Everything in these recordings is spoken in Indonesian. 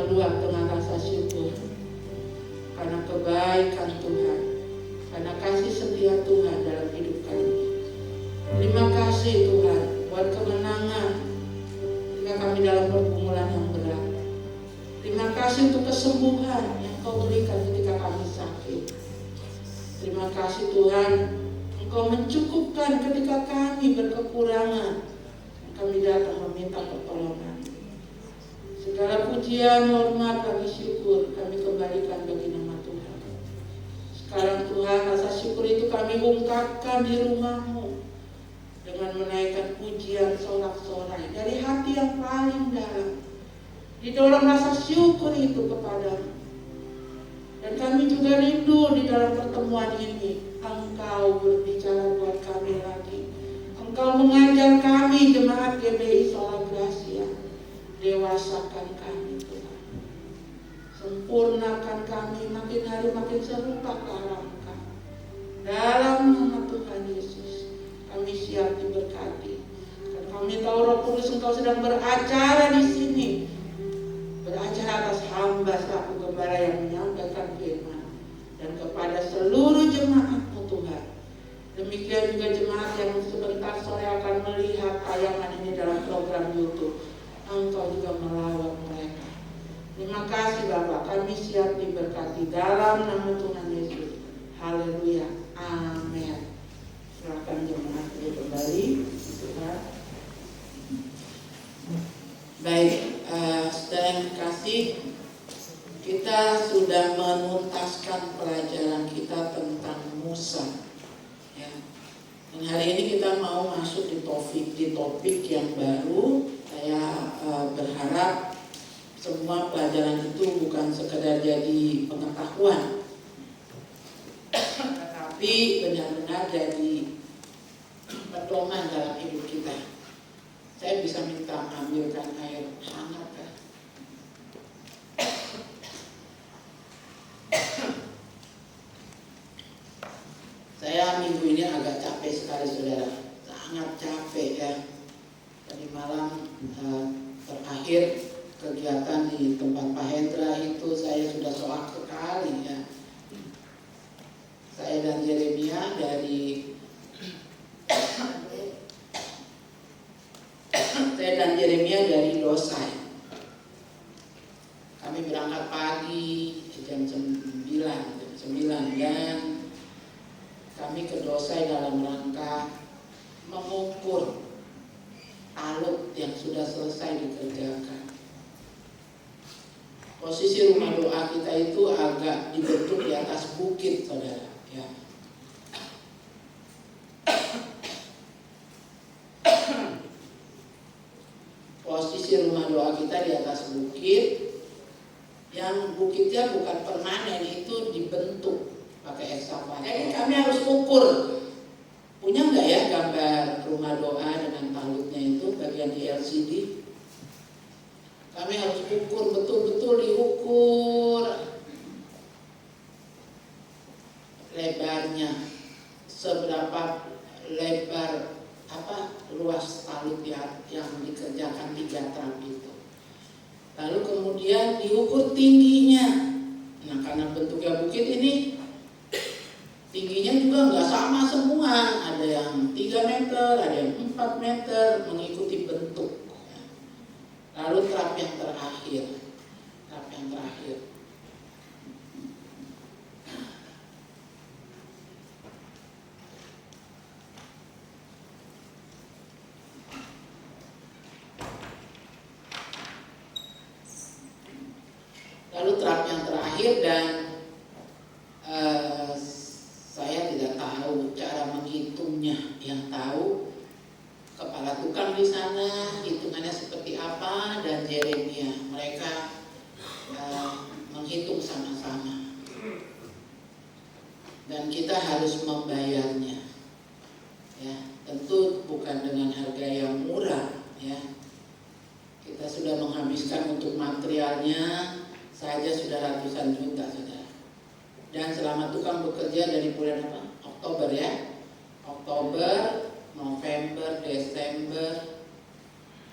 meluap dengan rasa syukur karena kebaikan Tuhan, karena kasih setia Tuhan dalam hidup kami. Terima kasih Tuhan buat kemenangan ketika kami dalam pergumulan yang berat. Terima kasih untuk kesembuhan yang Kau berikan ketika kami sakit. Terima kasih Tuhan, Engkau mencukupkan ketika kami berkekurangan. Kami datang meminta pertolongan. Segala pujian, hormat, kami syukur, kami kembalikan bagi nama Tuhan. Sekarang Tuhan, rasa syukur itu kami ungkapkan di rumah-Mu dengan menaikkan pujian sorak-sorai dari hati yang paling dalam. Didorong rasa syukur itu kepadamu. Dan kami juga rindu di dalam pertemuan ini Engkau berbicara buat kami lagi. Engkau mengajar kami jemaat GBI Sola Gracia. Dewasakan kami Tuhan. Sempurnakan kami makin hari makin serupa ke arah Engkau. Dalam nama Tuhan Yesus kami siap diberkati. Dan kami tahu Roh Kudus Engkau sedang beracara di sini. Beracara atas hamba selaku gembala yang menyampaikan firman. Dan kepada seluruh jemaat-Mu Tuhan. Demikian juga jemaat yang sebentar sore akan melihat tayangan ini dalam program YouTube. Engkau juga melawat mereka. Terima kasih Bapak, kami siap diberkati dalam nama Tuhan Yesus. Haleluya, amin. Silakan jemaat kembali. Tuhan. Baik, saudara yang kasih, kita sudah menuntaskan pelajaran kita tentang Musa. Ya. Dan hari ini kita mau masuk di topik yang baru. Saya berharap semua pelajaran itu bukan sekedar jadi pengetahuan, tetapi benar-benar jadi pedoman dalam hidup kita. Saya bisa minta ambilkan air hangat kan? Saya minggu ini agak capek sekali saudara, sangat capek ya. Tadi malam terakhir kegiatan di tempat Pak Hendra itu saya sudah soak sekali ya. Saya dan Yeremia dari Dosai. Kami berangkat pagi jam 9 dan kami ke Dosai dalam rangka mengukur talut yang sudah selesai dikerjakan. Posisi rumah doa kita itu agak dibentuk di atas bukit, saudara. Ya. Posisi rumah doa kita di atas bukit, yang bukitnya bukan permanen, itu dibentuk pakai ekskavator. Jadi kami harus ukur. Punya nggak ya gambar rumah doa dengan talutnya itu bagian di LCD? Kami harus ukur betul-betul, diukur lebarnya, seberapa lebar luas talut yang dikerjakan 3 truk itu. Lalu kemudian diukur tingginya. Nah karena bentuknya bukit ini, tingginya juga nggak sama semua, ada yang 3 meter, ada yang 4 meter, mengikuti bentuk. Lalu trap yang terakhir. Dan saya tidak tahu cara menghitungnya. Yang tahu kepala tukang di sana hitungannya seperti apa, dan Yeremia. Mereka menghitung sama-sama. Dan kita harus membayarnya. Ya, tentu bukan dengan harga yang murah. Ya, kita sudah menghabiskan untuk materialnya saja sudah ratusan juta, saudara. Dan selama tukang bekerja dari bulan apa? Oktober ya. Oktober, November, Desember,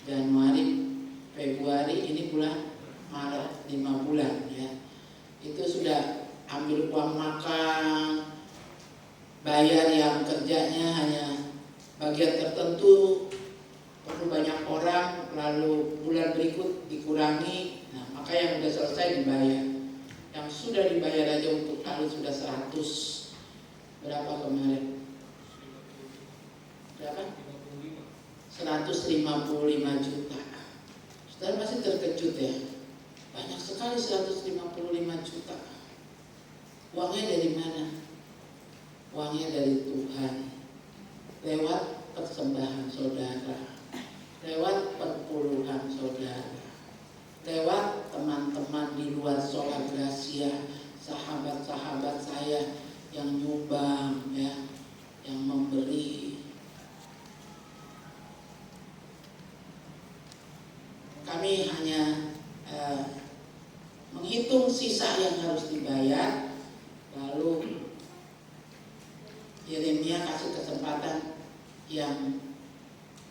Januari, Februari, ini bulan Maret, 5 itu dikurangi. Nah, maka yang sudah selesai dibayar. Yang sudah dibayar aja untuk talut sudah 100 berapa kemarin? Berapa? 155 juta. Saudara masih terkejut ya? Banyak sekali 155 juta. Uangnya dari mana? Uangnya dari Tuhan. Lewat persembahan saudara, lewat perpuluhan saudara, lewat teman-teman di luar Sola Gracia, sahabat-sahabat saya yang nyumbang ya, yang memberi. Kami hanya menghitung sisa yang harus dibayar, lalu Yeremia kasih kesempatan yang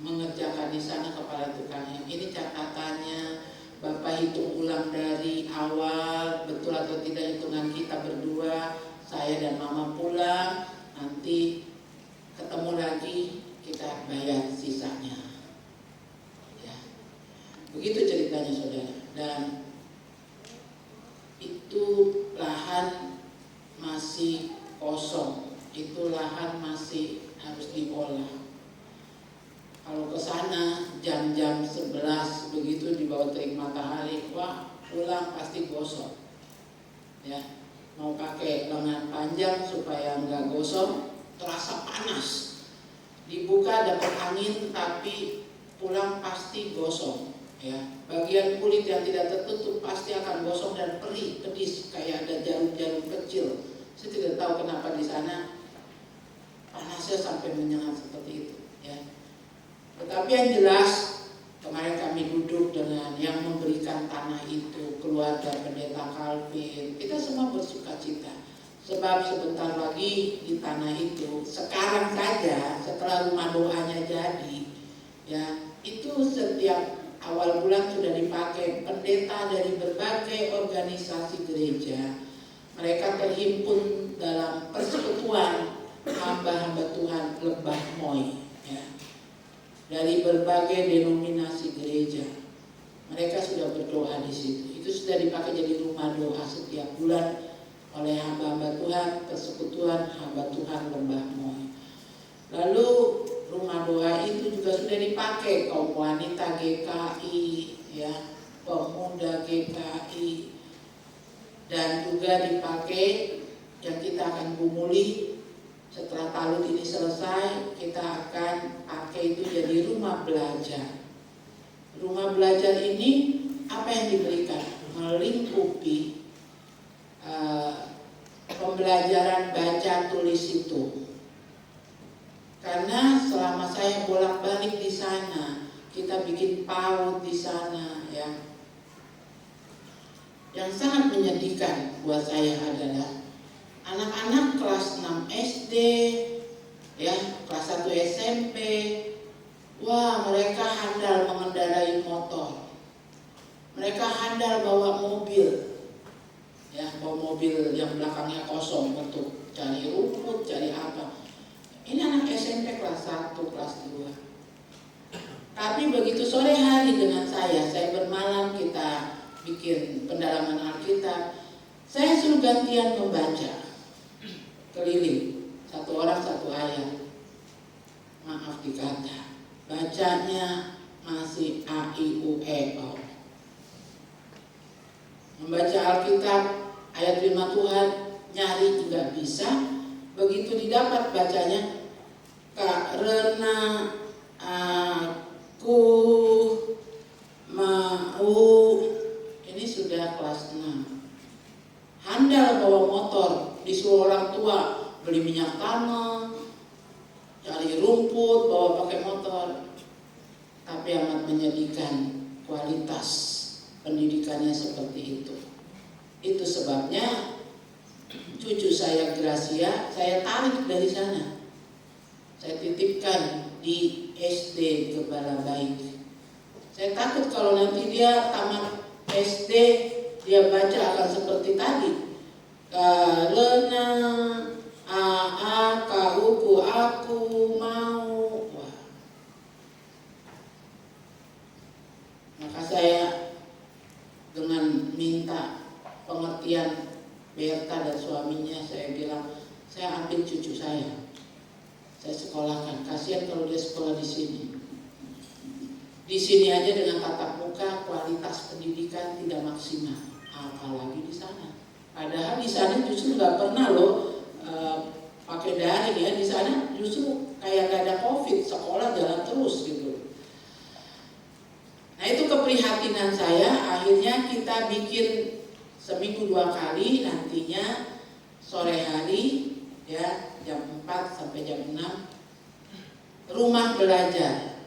mengerjakan di sana kepada tukangnya. Ini catatannya, Bapak hitung ulang dari awal, betul atau tidak hitungan kita berdua, saya dan Mama pulang, nanti ketemu lagi kita bayar sisanya. Ya. Begitu ceritanya saudara. Dan itu lahan masih kosong, itu lahan masih harus diolah. Kalau ke sana jam-jam 11 begitu di bawah terik matahari, wah pulang pasti gosong. Ya, mau pakai lengan panjang supaya nggak gosong, terasa panas. Dibuka dapat angin tapi pulang pasti gosong. Ya, bagian kulit yang tidak tertutup pasti akan gosong dan perih, pedis kayak ada jarum-jarum kecil. Saya tidak tahu kenapa di sana panasnya sampai menyengat seperti itu. Ya. Tetapi yang jelas kemarin kami duduk dengan yang memberikan tanah itu, keluarga pendeta Calvin. Kita semua bersuka cita. Sebab sebentar lagi di tanah itu, sekarang saja setelah rumah doanya jadi, ya itu setiap awal bulan sudah dipakai pendeta dari berbagai organisasi gereja. Mereka terhimpun dalam persekutuan hamba-hamba Tuhan Lebah Moi. Ya. Dari berbagai denominasi gereja, mereka sudah berdoa di situ. Itu sudah dipakai jadi rumah doa setiap bulan oleh hamba-hamba Tuhan, persekutuan hamba Tuhan Lembah Moi. Lalu rumah doa itu juga sudah dipakai kaum wanita GKI, ya, pemuda GKI, dan juga dipakai yang kita akan gumuli. Setelah talut ini selesai, kita akan pakai itu jadi rumah belajar. Rumah belajar ini apa yang diberikan? Melingkupi pembelajaran baca tulis itu. Karena selama saya bolak-balik di sana, kita bikin PAUD di sana, ya. Yang sangat menyedihkan buat saya adalah anak-anak kelas 6 SD, ya, kelas 1 SMP, wah mereka handal mengendarai motor, mereka handal bawa mobil, ya, bawa mobil yang belakangnya kosong untuk cari rumput, cari apa. Ini anak SMP kelas 1, kelas 2. Tapi begitu sore hari dengan saya bermalam, kita bikin pendalaman Alkitab, saya suruh gantian membaca. Keliling, satu orang satu ayat. Maaf dikata, bacanya masih A, I, U, E, O. Membaca Alkitab, ayat firman Tuhan, nyari juga bisa. Begitu didapat bacanya, karena aku mau, ini sudah kelas 6. Handal bawa motor, disuruh orang tua beli minyak tanah, cari rumput, bawa pakai motor. Tapi amat menyedihkan kualitas pendidikannya seperti itu. Itu sebabnya cucu saya Gracia, saya tarik dari sana. Saya titipkan di SD Gembala Baik. Saya takut kalau nanti dia tamat SD, dia baca akan seperti tadi. Karena kauku aku mau. Wah. Maka saya minta pengertian Berta dan suaminya. Saya bilang, saya ambil cucu saya sekolahkan. Kasihan kalau dia sekolah di sini. Di sini aja dengan tatap muka kualitas pendidikan tidak maksimal, apalagi di sana. Padahal di sana justru nggak pernah loh pakai daring ya. Di sana justru kayak gak ada COVID, sekolah jalan terus gitu. Nah itu keprihatinan saya. Akhirnya kita bikin seminggu 2 kali, nantinya sore hari ya jam 4 sampai jam 6 rumah belajar.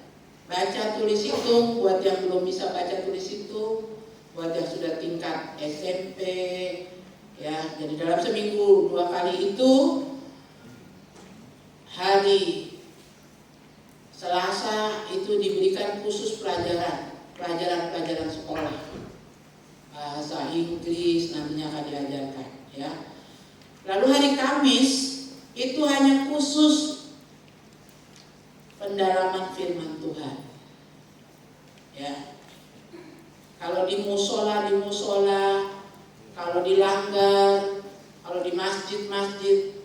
Baca tulis hitung buat yang belum bisa baca tulis hitung, buat yang sudah tingkat SMP ya. Jadi dalam seminggu 2 kali itu, hari Selasa itu diberikan khusus pelajaran sekolah. Bahasa Inggris nantinya akan diajarkan ya. Lalu hari Kamis itu hanya khusus pendalaman firman Tuhan. Ya. Kalau di musola, kalau di langgar, kalau di masjid,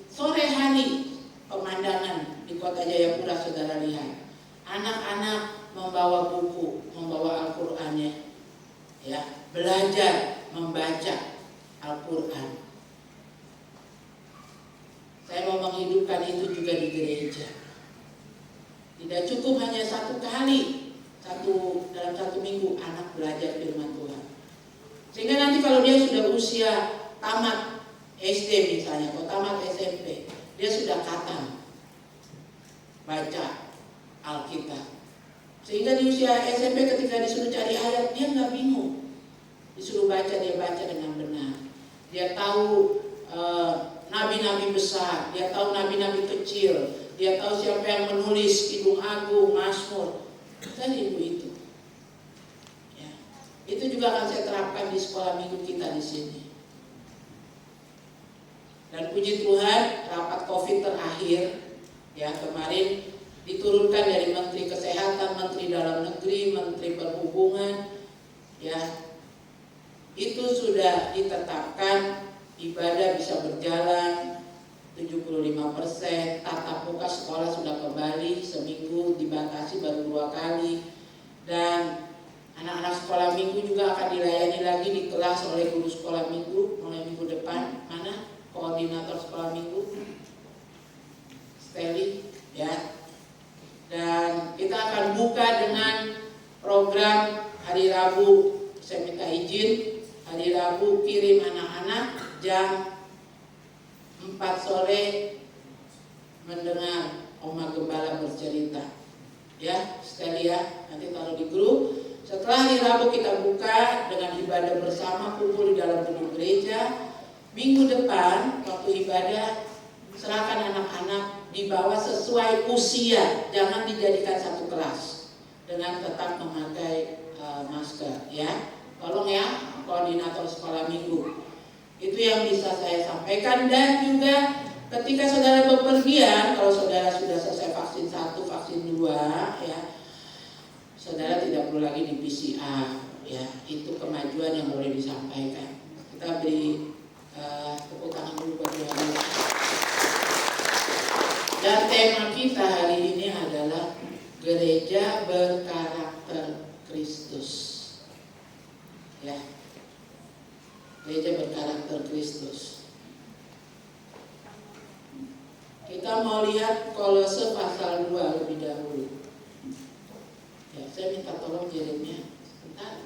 sore hari pemandangan di Kota Jayapura saudara lihat. Anak-anak membawa buku, membawa Al-Qur'annya. Ya, belajar membaca Al-Qur'an. Saya mau menghidupkan itu juga di gereja. Tidak cukup hanya 1 kali, dalam 1 minggu anak belajar firman Tuhan. Sehingga nanti kalau dia sudah usia tamat SD misalnya, atau tamat SMP, dia sudah khatam baca Alkitab. Sehingga di usia SMP ketika disuruh cari ayat, dia nggak bingung. Disuruh baca, dia baca dengan benar. Dia tahu nabi-nabi besar, dia tahu nabi-nabi kecil. Dia tahu siapa yang menulis Kidung Agung, Mazmur, dan itu. Ya. Itu juga akan saya terapkan di sekolah minggu kita di sini. Dan puji Tuhan, rapat COVID terakhir, ya kemarin diturunkan dari Menteri Kesehatan, Menteri Dalam Negeri, Menteri Perhubungan, ya itu sudah ditetapkan ibadah bisa berjalan. 75%, tatap muka sekolah sudah kembali, seminggu dibatasi baru 2 kali, dan anak-anak sekolah minggu juga akan dilayani lagi di kelas oleh guru sekolah minggu mulai minggu depan. Mana koordinator sekolah minggu? Steli ya. Dan kita akan buka dengan program hari Rabu. Saya minta izin hari Rabu kirim anak-anak jam 4 sore mendengar Oma Gembala bercerita. Ya, sekali ya, nanti taruh di grup. Setelah hari Rabu kita buka dengan ibadah bersama, kumpul di dalam gedung gereja. Minggu depan waktu ibadah serahkan anak-anak dibawa sesuai usia, jangan dijadikan satu kelas dengan tetap memakai masker ya. Tolong ya koordinator sekolah minggu. Itu yang bisa saya sampaikan. Dan juga ketika saudara bepergian, kalau saudara sudah selesai vaksin 1, vaksin 2 ya, saudara tidak perlu lagi di PCR ya. Itu kemajuan yang boleh disampaikan. Kita beri tepuk tangan dulu buat Tuhan. Dan tema kita hari ini adalah gereja berkarakter Kristus. Ya. Gereja berkarakter Kristus. Kita mau lihat Kolose pasal 2 lebih dahulu. Ya, saya minta tolong Jeremia sebentar.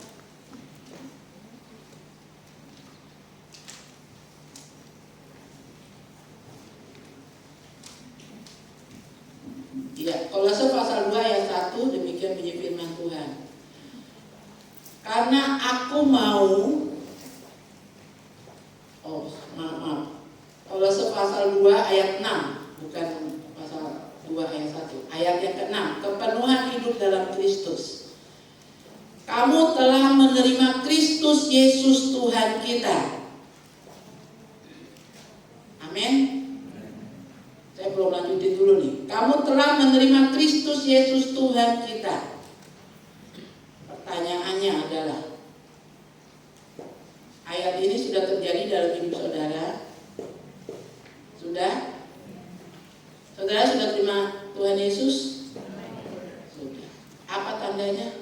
Ya, Kolose pasal 2 ayat 1 demikian bunyi firman Tuhan. Karena aku mau Kolose pasal 2 ayat 6, bukan pasal 2 ayat 1. Ayat yang ke-6, kepenuhan hidup dalam Kristus. Kamu telah menerima Kristus Yesus Tuhan kita. Amin. Saya belum lanjutin dulu nih. Kamu telah menerima Kristus Yesus Tuhan kita. Pertanyaannya adalah, ayat ini sudah terjadi dalam hidup saudara? Sudah? Saudara sudah terima Tuhan Yesus? Sudah. Apa tandanya?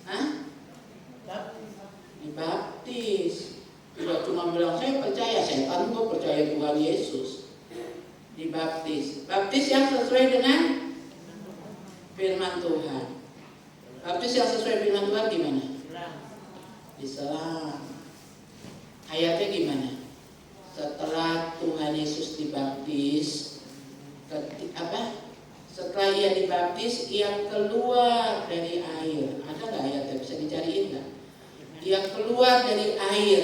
Hah? Dibaptis. Tidak cuma bilang saya percaya, setan kok percaya Tuhan Yesus. Dibaptis. Baptis yang sesuai dengan firman Tuhan. Baptis yang sesuai firman Tuhan gimana? Diselam. Ayatnya gimana? Setelah Tuhan Yesus dibaptis, setelah ia dibaptis, ia keluar dari air. Ada nggak ayatnya? Bisa dicariin nggak? Ia keluar dari air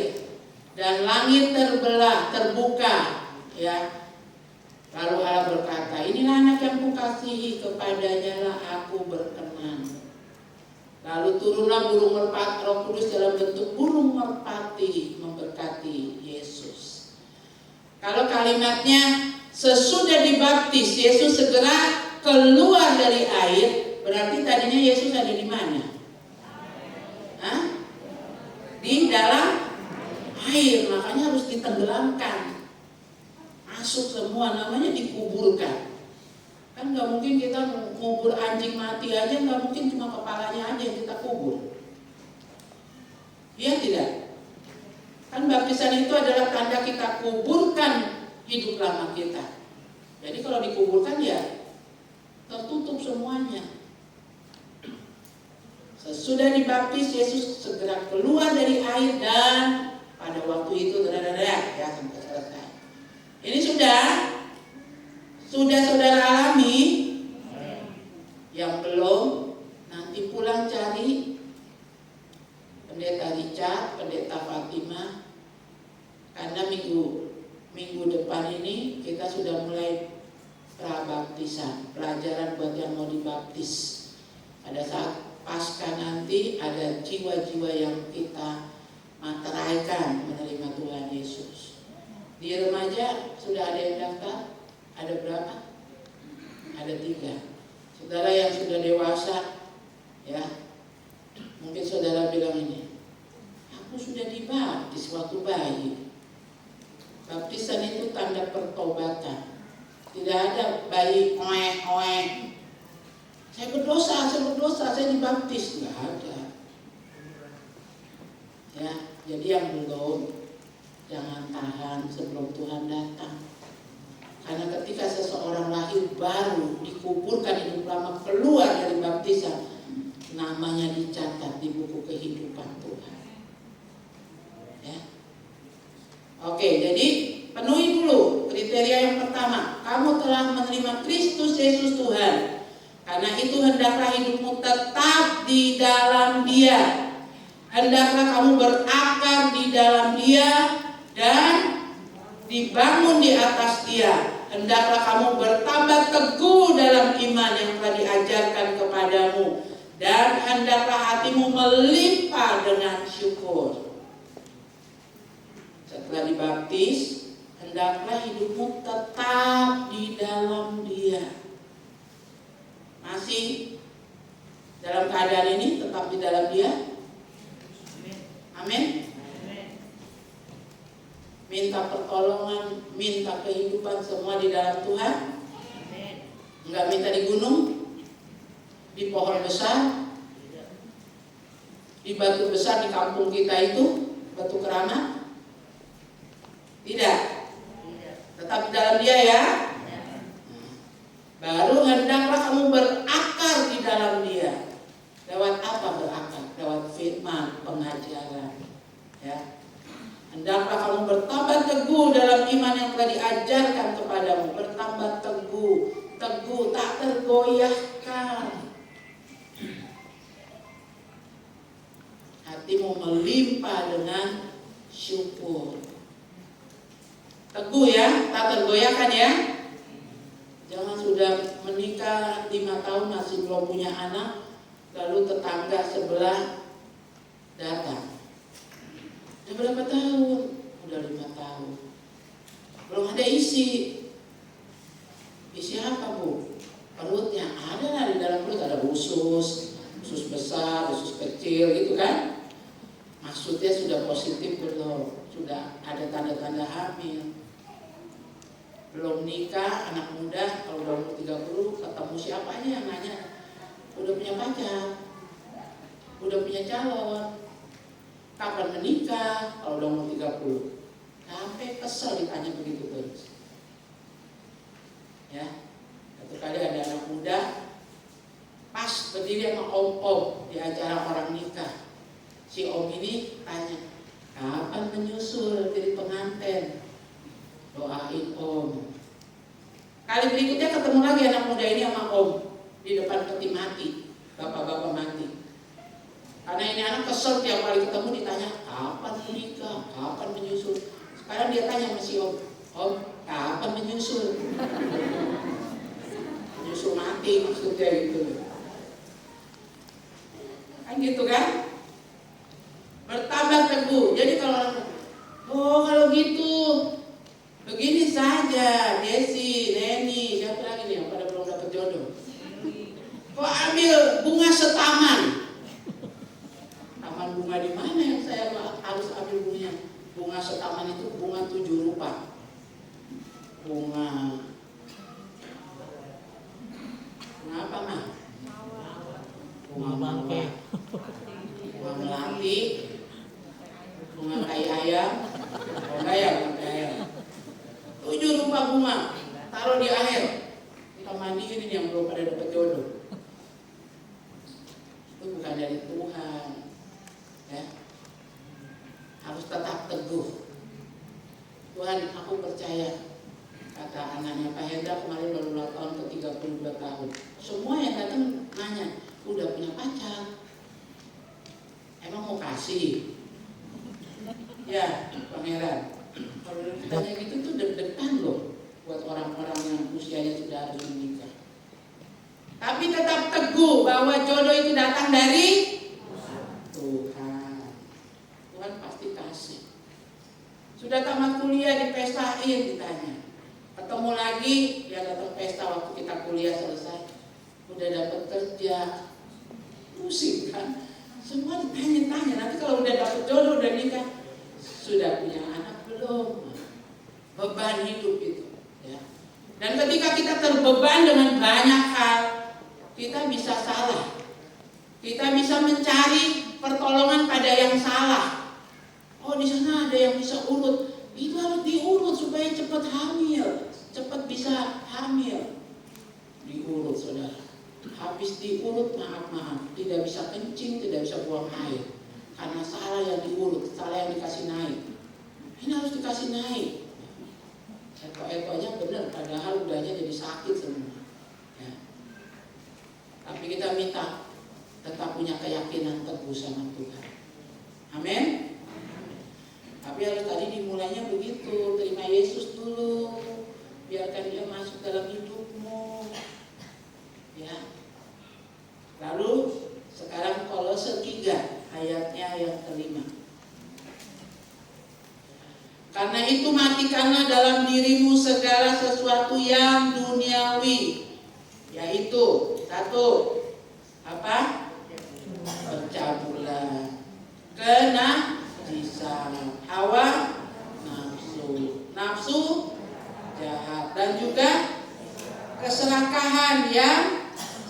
dan langit terbelah, terbuka, ya. Lalu Allah berkata, inilah anak yang kukasihi, kepadanya lah aku berkenan. Lalu turunlah burung merpati, Roh Kudus dalam bentuk burung merpati memberkati Yesus. Kalau kalimatnya sesudah dibaptis Yesus segera keluar dari air, berarti tadinya Yesus ada di mana? Hah? Di dalam air, makanya harus ditenggelamkan. Masuk semua, namanya dikuburkan. Kan nggak mungkin kita ngubur anjing mati aja, nggak mungkin cuma kepalanya aja yang kita kubur. Iya tidak? Kan baptisan itu adalah tanda kita kuburkan hidup lama kita. Jadi kalau dikuburkan ya tertutup semuanya. Sesudah dibaptis Yesus segera keluar dari air dan pada waktu itu ya sampai selesai. Ini sudah saudara alami. Yang belum, nanti pulang cari Pendeta Richard, Pendeta Fatima, karena minggu depan ini kita sudah mulai prabaptisan, pelajaran buat yang mau dibaptis. Pada saat pasca nanti ada jiwa-jiwa yang kita materaikan menerima Tuhan Yesus. Di remaja sudah ada yang daftar? Ada berapa? Ada 3. Saudara yang sudah dewasa, ya, mungkin saudara bilang ini, aku sudah dibaptis waktu bayi. Baptisan itu tanda pertobatan. Tidak ada bayi oe. Saya berdosa, saya dibaptis. Tidak ada. Ya, jadi yang belum, jangan tahan sebelum Tuhan datang. Karena ketika seseorang lahir baru, dikuburkan hidup lama, keluar dari baptisan, namanya dicatat di buku kehidupan Tuhan. Ya. Oke, jadi penuhi dulu kriteria yang pertama. Kamu telah menerima Kristus Yesus Tuhan. Karena itu hendaklah hidupmu tetap di dalam Dia. Hendaklah kamu berakar di dalam Dia dan dibangun di atas Dia. Hendaklah kamu bertambah teguh dalam iman yang telah diajarkan kepadamu. Dan hendaklah hatimu melimpah dengan syukur. Setelah dibaptis, hendaklah hidupmu tetap di dalam Dia. Masih dalam keadaan ini tetap di dalam Dia? Amin. Minta pertolongan, minta kehidupan semua di dalam Tuhan. Enggak minta di gunung, di pohon besar, di batu besar di kampung kita itu, batu keramat. Tidak. Tetap di dalam Dia ya. Baru hendaklah kamu berakar di dalam Dia. Lewat apa berakar? Lewat firman, pengajaran. Ya. Hendaklah kamu bertambah teguh dalam iman yang telah diajarkan kepadamu. Bertambah teguh, tak tergoyahkan. Hatimu melimpah dengan syukur. Teguh ya, tak tergoyahkan ya. Jangan sudah menikah 5 tahun masih belum punya anak, lalu tetangga sebelah datang. Udah berapa tahun? Udah 5 tahun. Belum ada isi. Isi apa Bu? Perutnya ada lah, di dalam perut ada usus besar, usus kecil gitu kan. Maksudnya sudah positif belum? Sudah ada tanda-tanda hamil? Belum nikah, anak muda, kalau udah umur 30, ketemu siapanya yang nanya? Udah punya pacar? Udah punya calon? Kapan menikah? Kalau udah umur 30. Sampai kesel ditanya begitu terus. Ya, satu kali ada anak muda pas berdiri sama om-om di acara orang nikah. Si om ini tanya, kapan menyusul jadi pengantin? Doain om. Kali berikutnya ketemu lagi anak muda ini sama om di depan peti mati, bapak-bapak mati. Karena ini anak kesel tiap kali ketemu ditanya, kapan menikah, kapan menyusul. Sekarang dia tanya sama si om, kapan menyusul? Menyusul mati maksudnya gitu. Kan gitu kan? Bertambah teguh. Jadi kalau gitu, begini saja, Desi, Neni, siapa lagi nih yang pada belum dapat jodoh? Kok ambil bunga setaman? Taman bunga di mana yang saya harus ambil bunganya? Bunga setaman itu bunga 7 rupa. Bunga apa mah? Bunga bangke, bunga melati, bunga kai ayam, bunga kai ayam. 7 rupa bunga, taruh di akhir. Kita mandiin ini yang belum pada dapat jodoh. Itu bukan dari Tuhan, ya. Harus tetap teguh. Tuhan, aku percaya. Kata anaknya Pak Hendra kemarin baru ulang tahun ke 32 tahun. Semua yang datang nanya, udah punya pacar? Emang mau kasih? Ya, pangeran. Kalau ditanya gitu tuh deg-degan loh buat orang-orang yang usianya sudah harus menikah. Tapi tetap teguh bahwa jodoh itu datang dari Tuhan. Tuhan pasti kasih. Sudah tamat kuliah dipestain ditanya. Ketemu lagi, dia datang pesta waktu kita kuliah selesai. Udah dapat kerja. Pusing kan? Semua ditanya-tanya. Nanti kalau udah dapat jodoh, udah nikah, sudah punya anak belum? Beban hidup itu, ya. Dan ketika kita terbeban dengan banyak hal, kita bisa salah. Kita bisa mencari pertolongan pada yang salah. Oh, di sana ada yang bisa urut. Itu harus diurut supaya cepat hamil, cepat bisa hamil. Diurut, saudara. Habis diurut, maaf, tidak bisa kencing, tidak bisa buang air. Karena salah yang diurut, salah yang dikasih naik. Ini harus dikasih naik. Eko-ekonya benar, padahal udahnya jadi sakit semua. Ya. Tapi kita minta tetap punya keyakinan teguh sama Tuhan. Amin. Tapi harus tadi dimulainya begitu, terima Yesus dulu, biarkan dia masuk dalam hidupmu, ya. Lalu sekarang Kolose 3 ayatnya yang kelima. Karena itu matikanlah dalam dirimu segala sesuatu yang duniawi, yaitu 1, apa? Percabulan, kenajisan, hawa nafsu jahat, dan juga keserakahan yang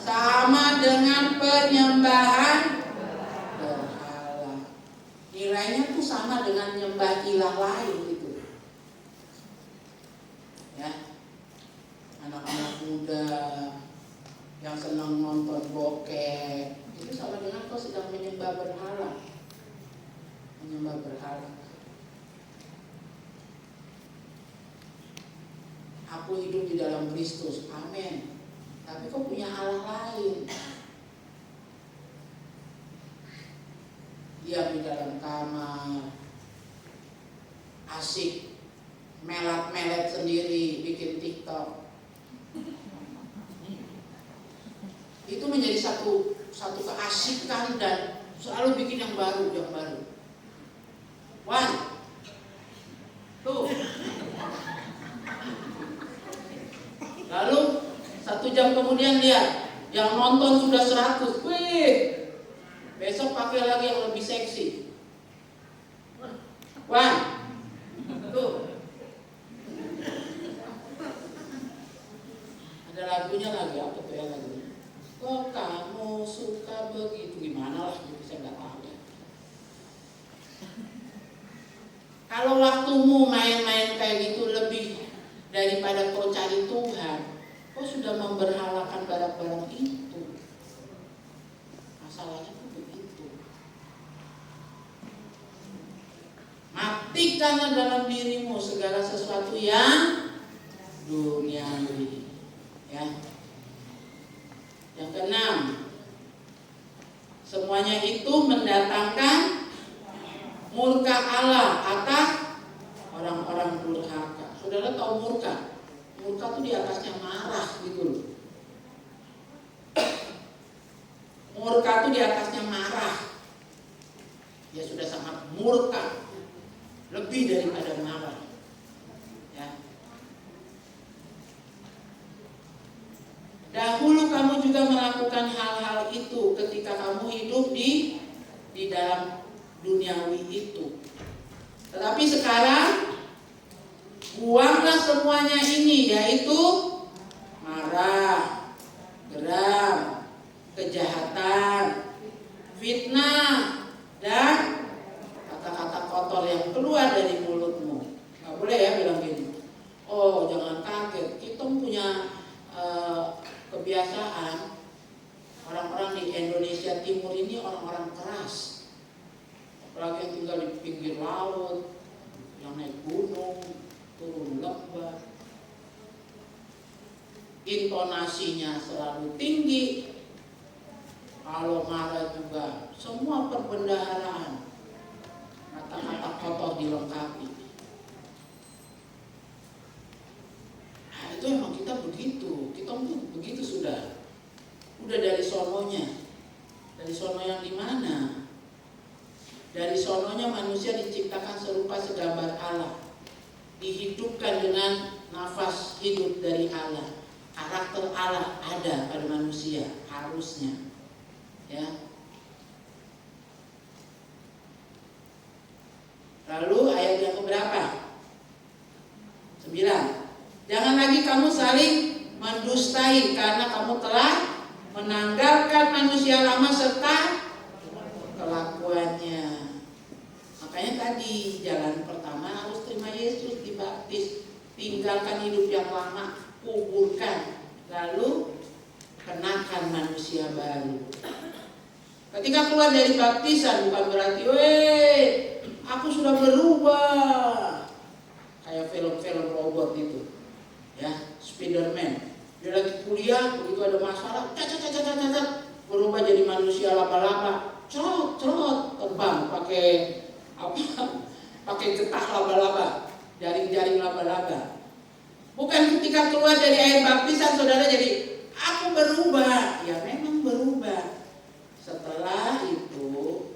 sama dengan penyembahan berhala. Nilainya tuh sama dengan nyembah ilah lain gitu. Ya, anak-anak muda yang senang nonton bokep itu sama dengan kau sedang menyembah berhala. Menyembah berhala. Aku hidup di dalam Kristus, amin. Tapi kau punya Allah lain. Diam di dalam kamar, asik melet-melet sendiri, bikin TikTok. Itu menjadi satu keasikan dan selalu bikin yang baru. Tuh. Lalu 1 jam kemudian lihat yang nonton sudah 100. Wih, besok pakai lagi yang lebih seksi. Wan, tuh ada lagunya lagi apa tuh ya lagunya? Kok kamu suka begitu, gimana lah gitu, saya nggak tahu ya. Kalau waktumu main-main kayak gitu lebih daripada kau cari Tuhan, kau sudah memberhalakan barang-barang itu. Masalahnya itu begitu. Matikanlah dalam dirimu segala sesuatu yang duniawi. Ya. Yang keenam, semuanya itu mendatangkan murka Allah atas orang-orang durhaka. Saudara tahu murka? Murka itu di atasnya marah gitu loh. Murka itu di atasnya marah. Ya sudah sangat murka. Lebih daripada marah. Ya. Dahulu kamu juga melakukan hal-hal itu ketika kamu hidup di dalam duniawi itu. Tetapi sekarang buanglah semuanya ini, yaitu marah, geram, kejahatan, fitnah, dan kata-kata kotor yang keluar dari mulutmu. Gak boleh ya bilang gini. Oh, jangan kaget, kita punya kebiasaan orang-orang di Indonesia Timur ini orang-orang keras, apalagi yang tinggal di pinggir laut, yang naik gunung, turun lembah, intonasinya selalu tinggi, kalau marah juga semua perbendaharaan, kata-kata kotor dilengkapi. Nah, itu emang kita begitu, kita tuh begitu sudah dari sononya. Dari sono yang di mana? Dari sononya manusia diciptakan serupa segambar Allah, dihidupkan dengan nafas hidup dari Allah. Karakter Allah ada pada manusia harusnya, ya. Lalu ayat yang keberapa? 9. Jangan lagi kamu saling mendustai karena kamu telah menanggalkan manusia lama serta kelakuannya. Makanya tadi jalan pertama harus terima Yesus, dibaptis, tinggalkan hidup yang lama, kuburkan, lalu kenakan manusia baru. Ketika keluar dari baptisan bukan berarti, aku sudah berubah. Kayak film-film robot itu, ya, Spiderman. Dia lagi kuliah, begitu ada masalah, berubah jadi manusia laba-laba, cerot, terbang pakai apa? Pakai getah laba-laba, jaring-jaring laba-laba. Bukan ketika keluar dari air baptisan saudara jadi aku berubah. Ya memang berubah. Setelah itu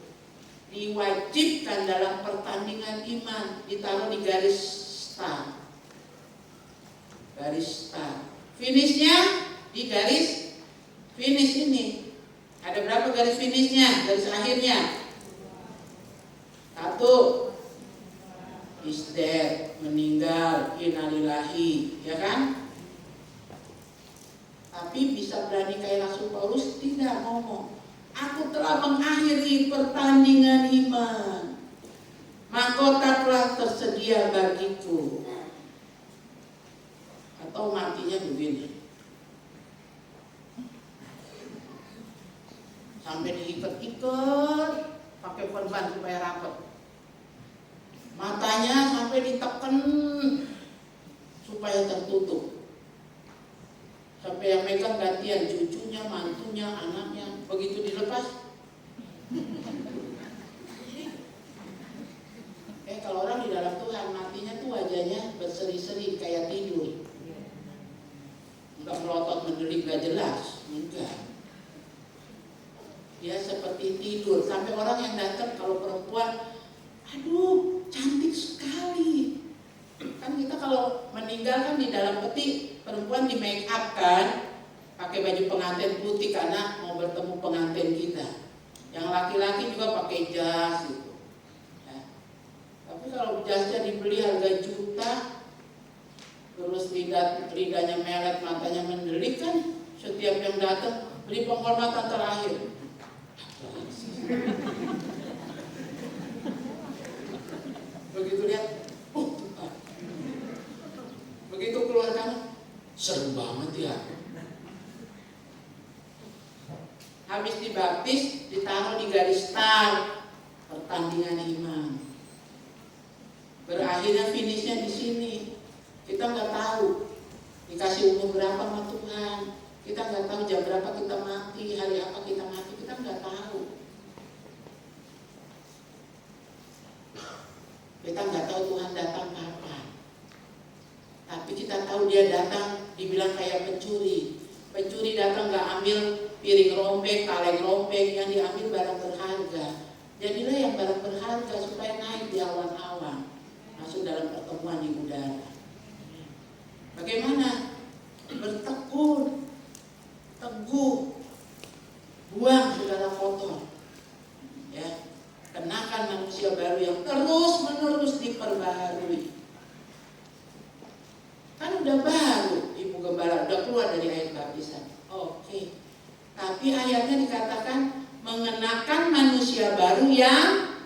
diwajibkan dalam pertandingan iman, ditaruh di garis start. Garis start. Finishnya di garis finish ini. Ada berapa garis finishnya? Garis akhirnya 1. Is dead, meninggal, innalillahi, ya kan? Tapi bisa berani kayak Rasul Paulus tidak ngomong, aku telah mengakhiri pertandingan iman, mahkota telah tersedia bagiku. Atau matinya begini, sampai diikat-ikat pakai perban supaya rapat, matanya sampai ditekan supaya tertutup, sampai yang megang gantian cucunya, mantunya, anaknya. Begitu dilepas, kalau orang di dalam Tuhan matinya tuh wajahnya berseri-seri kayak tidur, nggak melotot mendelik gak jelas, enggak. Dia seperti tidur. Sampai orang yang datang kalau perempuan, aduh cantik sekali. Kan kita kalau meninggal kan di dalam peti perempuan di make up kan, pakai baju pengantin putih karena mau bertemu pengantin kita. Yang laki-laki juga pakai jas gitu. Ya. Tapi Tapi kalau jasnya dibeli harga juta, terus lidahnya melet, matanya mendelik kan, setiap yang datang beri penghormatan terakhir. Begitu lihat, begitu keluar kan, serem banget ya. Habis dibaptis, ditaruh di garis start pertandingan iman. Berakhirnya finishnya di sini. Kita nggak tahu dikasih umur berapa sama Tuhan. Kita nggak tahu jam berapa kita mati, hari apa kita mati. Kita nggak tahu. Kita nggak tahu Tuhan datang kapan. Tapi kita tahu Dia datang, dibilang kayak pencuri. Pencuri datang nggak ambil piring rompeng, kaleng rompeng, yang diambil barang berharga. Jadilah yang barang berharga supaya naik di awan-awan, masuk dalam pertemuan di udara. Bagaimana? Bertekun, teguh, buang segala kotor. Ya, kenakan manusia baru yang terus-menerus diperbaharui. Kan udah baru, Ibu Gembala udah keluar dari air baptisan. Oke. Tapi ayatnya dikatakan mengenakan manusia baru yang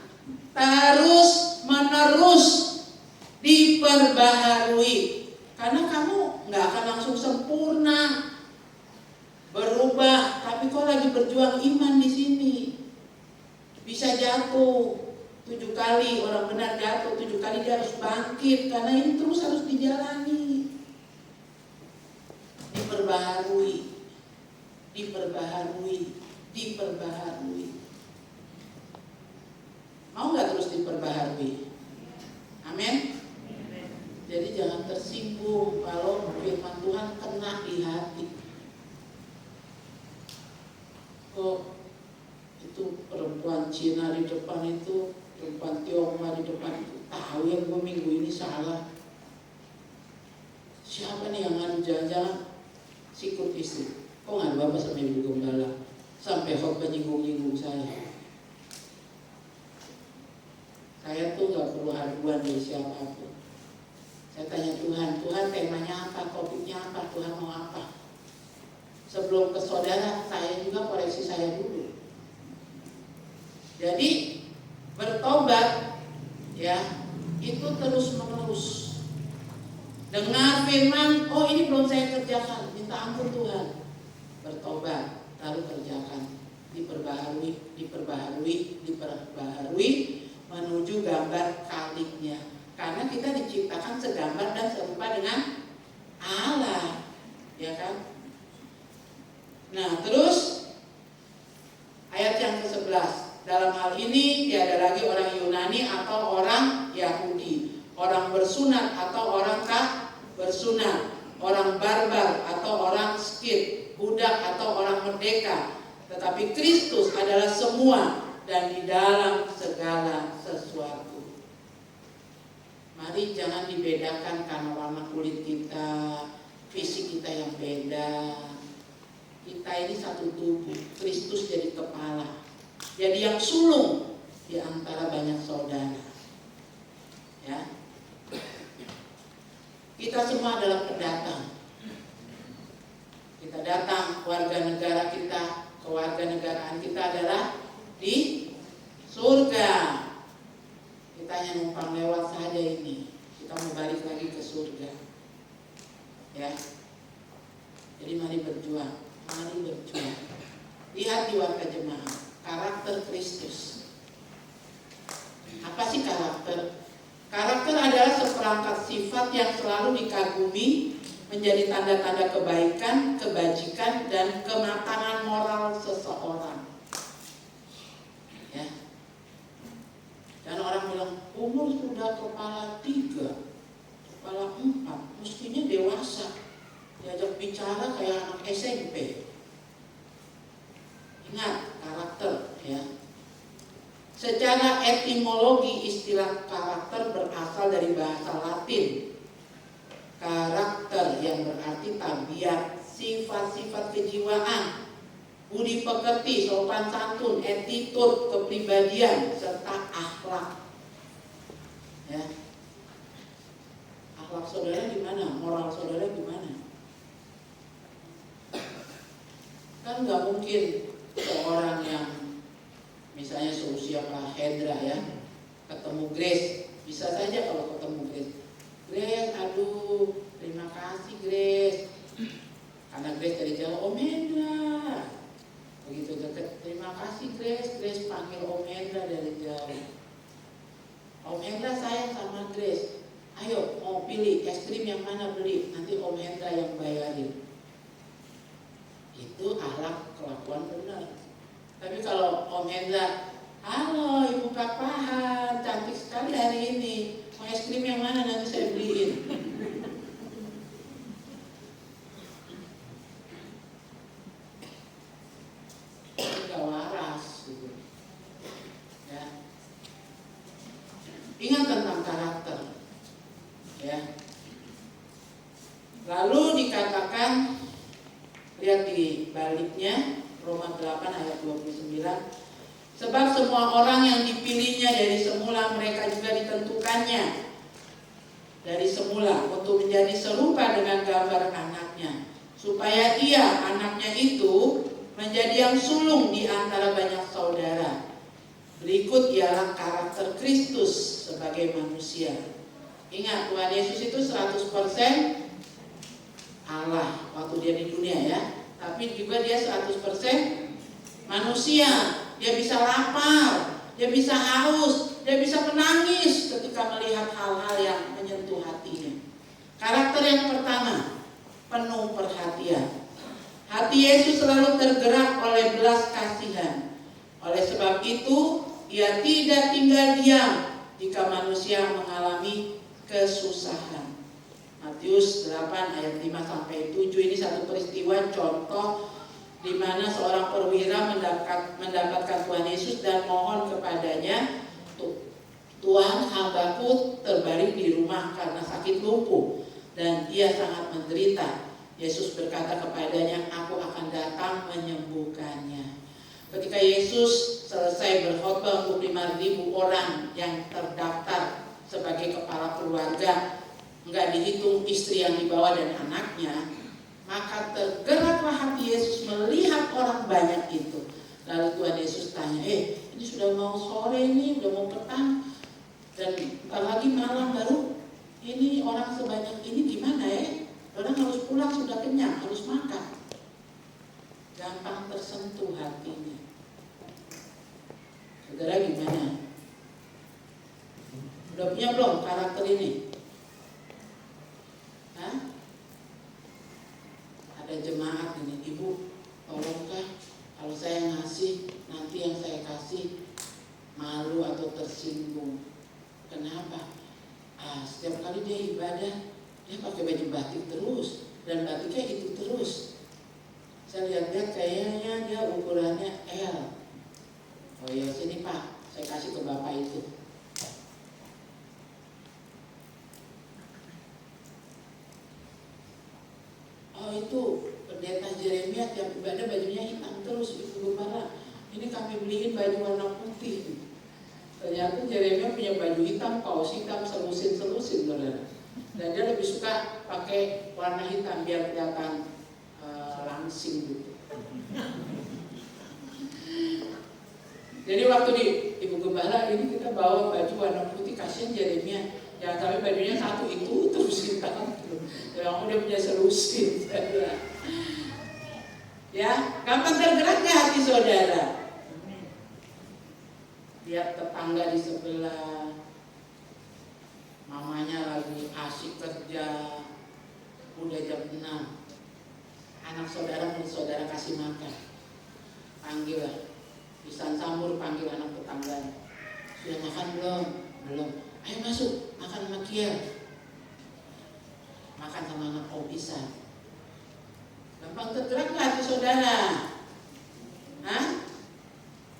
terus-menerus diperbaharui. Karena kamu nggak akan langsung sempurna berubah, tapi kau lagi berjuang iman di sini. Bisa jatuh 7 kali, orang benar jatuh 7 kali dia harus bangkit, karena ini terus harus dijalani. Diperbaharui. Mau nggak terus diperbaharui? Amin. Jadi jangan tersinggung kalau firman Tuhan kena di hati. Kok itu perempuan Cina di depan itu, perempuan Tionghoa di depan itu, tahu yang gue minggu ini salah. Siapa nih yang ngadu? Jangan-jangan sikut istri. Kok ngadu apa sama Ibu Gembala? Sampai khotbah nyinggung-nyinggung saya. Saya tuh gak perlu aduan dari siapapun. Saya tanya Tuhan, Tuhan temanya apa, topiknya apa, Tuhan mau apa? Sebelum ke saudara, saya juga koreksi saya dulu. Jadi bertobat ya, itu terus-menerus. Dengar firman, oh ini belum saya kerjakan, minta ampun Tuhan. Bertobat, lalu kerjakan. Diperbaharui menuju gambar kaliknya. Karena kita diciptakan segambar dan serupa dengan Allah, ya kan? Nah, terus ayat yang ke-11. Dalam hal ini tiada lagi orang Yunani atau orang Yahudi, orang bersunat atau orang tak bersunat, orang barbar atau orang skit, budak atau orang merdeka, tetapi Kristus adalah semua dan di dalam segala sesuatu. Mari jangan dibedakan karena warna kulit kita, fisik kita yang beda. Kita ini satu tubuh, Kristus jadi kepala, jadi yang sulung di antara banyak saudara. Ya, kita semua adalah pendatang. Kita datang, warga negara kita, kewarganegaraan kita adalah di surga. Kita hanya numpang lewat saja ini. Kita mau balik lagi ke surga. Ya. Jadi mari berjuang. Lihat di warga jemaat, karakter Kristus. Apa sih karakter? Karakter adalah seperangkat sifat yang selalu dikagumi, menjadi tanda-tanda kebaikan, kebajikan, dan kematangan moral seseorang. Ya. Dan orang bilang, umur sudah kepala 3, kepala 4, mestinya dewasa. Diajak bicara kayak anak SMP. Ingat, karakter ya. Secara etimologi istilah karakter berasal dari bahasa Latin. Karakter yang berarti tabiat, sifat-sifat kejiwaan, budi pekerti, sopan santun, attitude, kepribadian, serta akhlak. Ya. moral saudara gimana? Kan nggak mungkin seorang yang misalnya seusia Pak Hendra ya ketemu Grace, bisa saja kalau ketemu Grace, aduh terima kasih Grace, karena Grace dari jauh, Om Hendra, begitu dekat, terima kasih Grace panggil Om Hendra dari jauh. Om Hendra sayang sama Grace, ayo mau pilih es krim yang mana beli, nanti Om Hendra yang bayarin. Itu akhlak kelakuan benar. Tapi kalau Om Hendra, halo Ibu Papahan, cantik sekali hari ini, mau es krim yang mana nanti saya beliin. Itu gak waras gitu. Ya. Ingat tentang karakter. Ya. Lalu dikatakan, lihat di baliknya, Roma 8 ayat 29. Sebab semua orang yang dipilihnya dari semula, mereka juga ditentukannya dari semula untuk menjadi serupa dengan gambar anaknya, supaya ia, anaknya itu, menjadi yang sulung di antara banyak saudara. Berikut ialah karakter Kristus sebagai manusia. Ingat, Tuhan Yesus itu 100% Allah waktu dia di dunia ya, tapi juga dia 100% manusia. Dia bisa lapar, dia bisa haus, dia bisa menangis ketika melihat hal-hal yang menyentuh hatinya. Karakter yang pertama, penuh perhatian. Hati Yesus selalu tergerak oleh belas kasihan. Oleh sebab itu, ia tidak tinggal diam jika manusia mengalami kesusahan. Matius 8 ayat 5-7 ini satu peristiwa contoh di mana seorang perwira mendapatkan Tuhan Yesus dan mohon kepadanya, Tuhan, hambaku terbaring di rumah karena sakit lumpuh dan ia sangat menderita. Yesus berkata kepadanya, aku akan datang menyembuhkannya. Ketika Yesus selesai berkhotbah untuk 5.000 orang yang terdaftar sebagai kepala keluarga, enggak dihitung istri yang dibawa dan anaknya, maka tergeraklah hati Yesus melihat orang banyak itu. Lalu Tuhan Yesus tanya, ini sudah mau sore nih, udah mau petang, dan bentar lagi malam baru, ini orang sebanyak ini gimana ya? Orang harus pulang, sudah kenyang, harus makan. Gampang tersentuh hatinya. Saudara gimana? Udah punya belum karakter ini? Hah? Ada jemaat ini, Ibu, tolongkah kalau saya ngasih, nanti yang saya kasih malu atau tersinggung. Kenapa? Setiap kali dia ibadah, dia pakai baju batik terus, dan batiknya itu terus. Saya lihat-lihat kayaknya dia ukurannya L. Oh ya, sini Pak, saya kasih ke Bapak itu. Oh itu pendeta Jeremia tiap ibadah bajunya hitam terus, Ibu Gembala. Ini kami beliin baju warna putih. Ternyata Jeremia punya baju hitam, kaos hitam, selusin, saudara. Dan dia lebih suka pakai warna hitam biar kelihatan langsing gitu. Jadi waktu di Ibu Gembala ini kita bawa baju warna putih, kasihan Jeremia. Jangan sampai bajunya satu itu terus hitam. Yang udah punya selusin. Ya, gampang tergeraknya hati saudara. Lihat tetangga di sebelah, mamanya lagi asik kerja, udah jam 6. Anak saudara mau saudara kasih makan, panggil lah. Pisan sambur panggil anak tetangganya. Sudah makan belum? Belum. Ayo masuk, makan sama Kia. Makan sama anak Om Isan. Gampang tergerak hati saudara. Hah?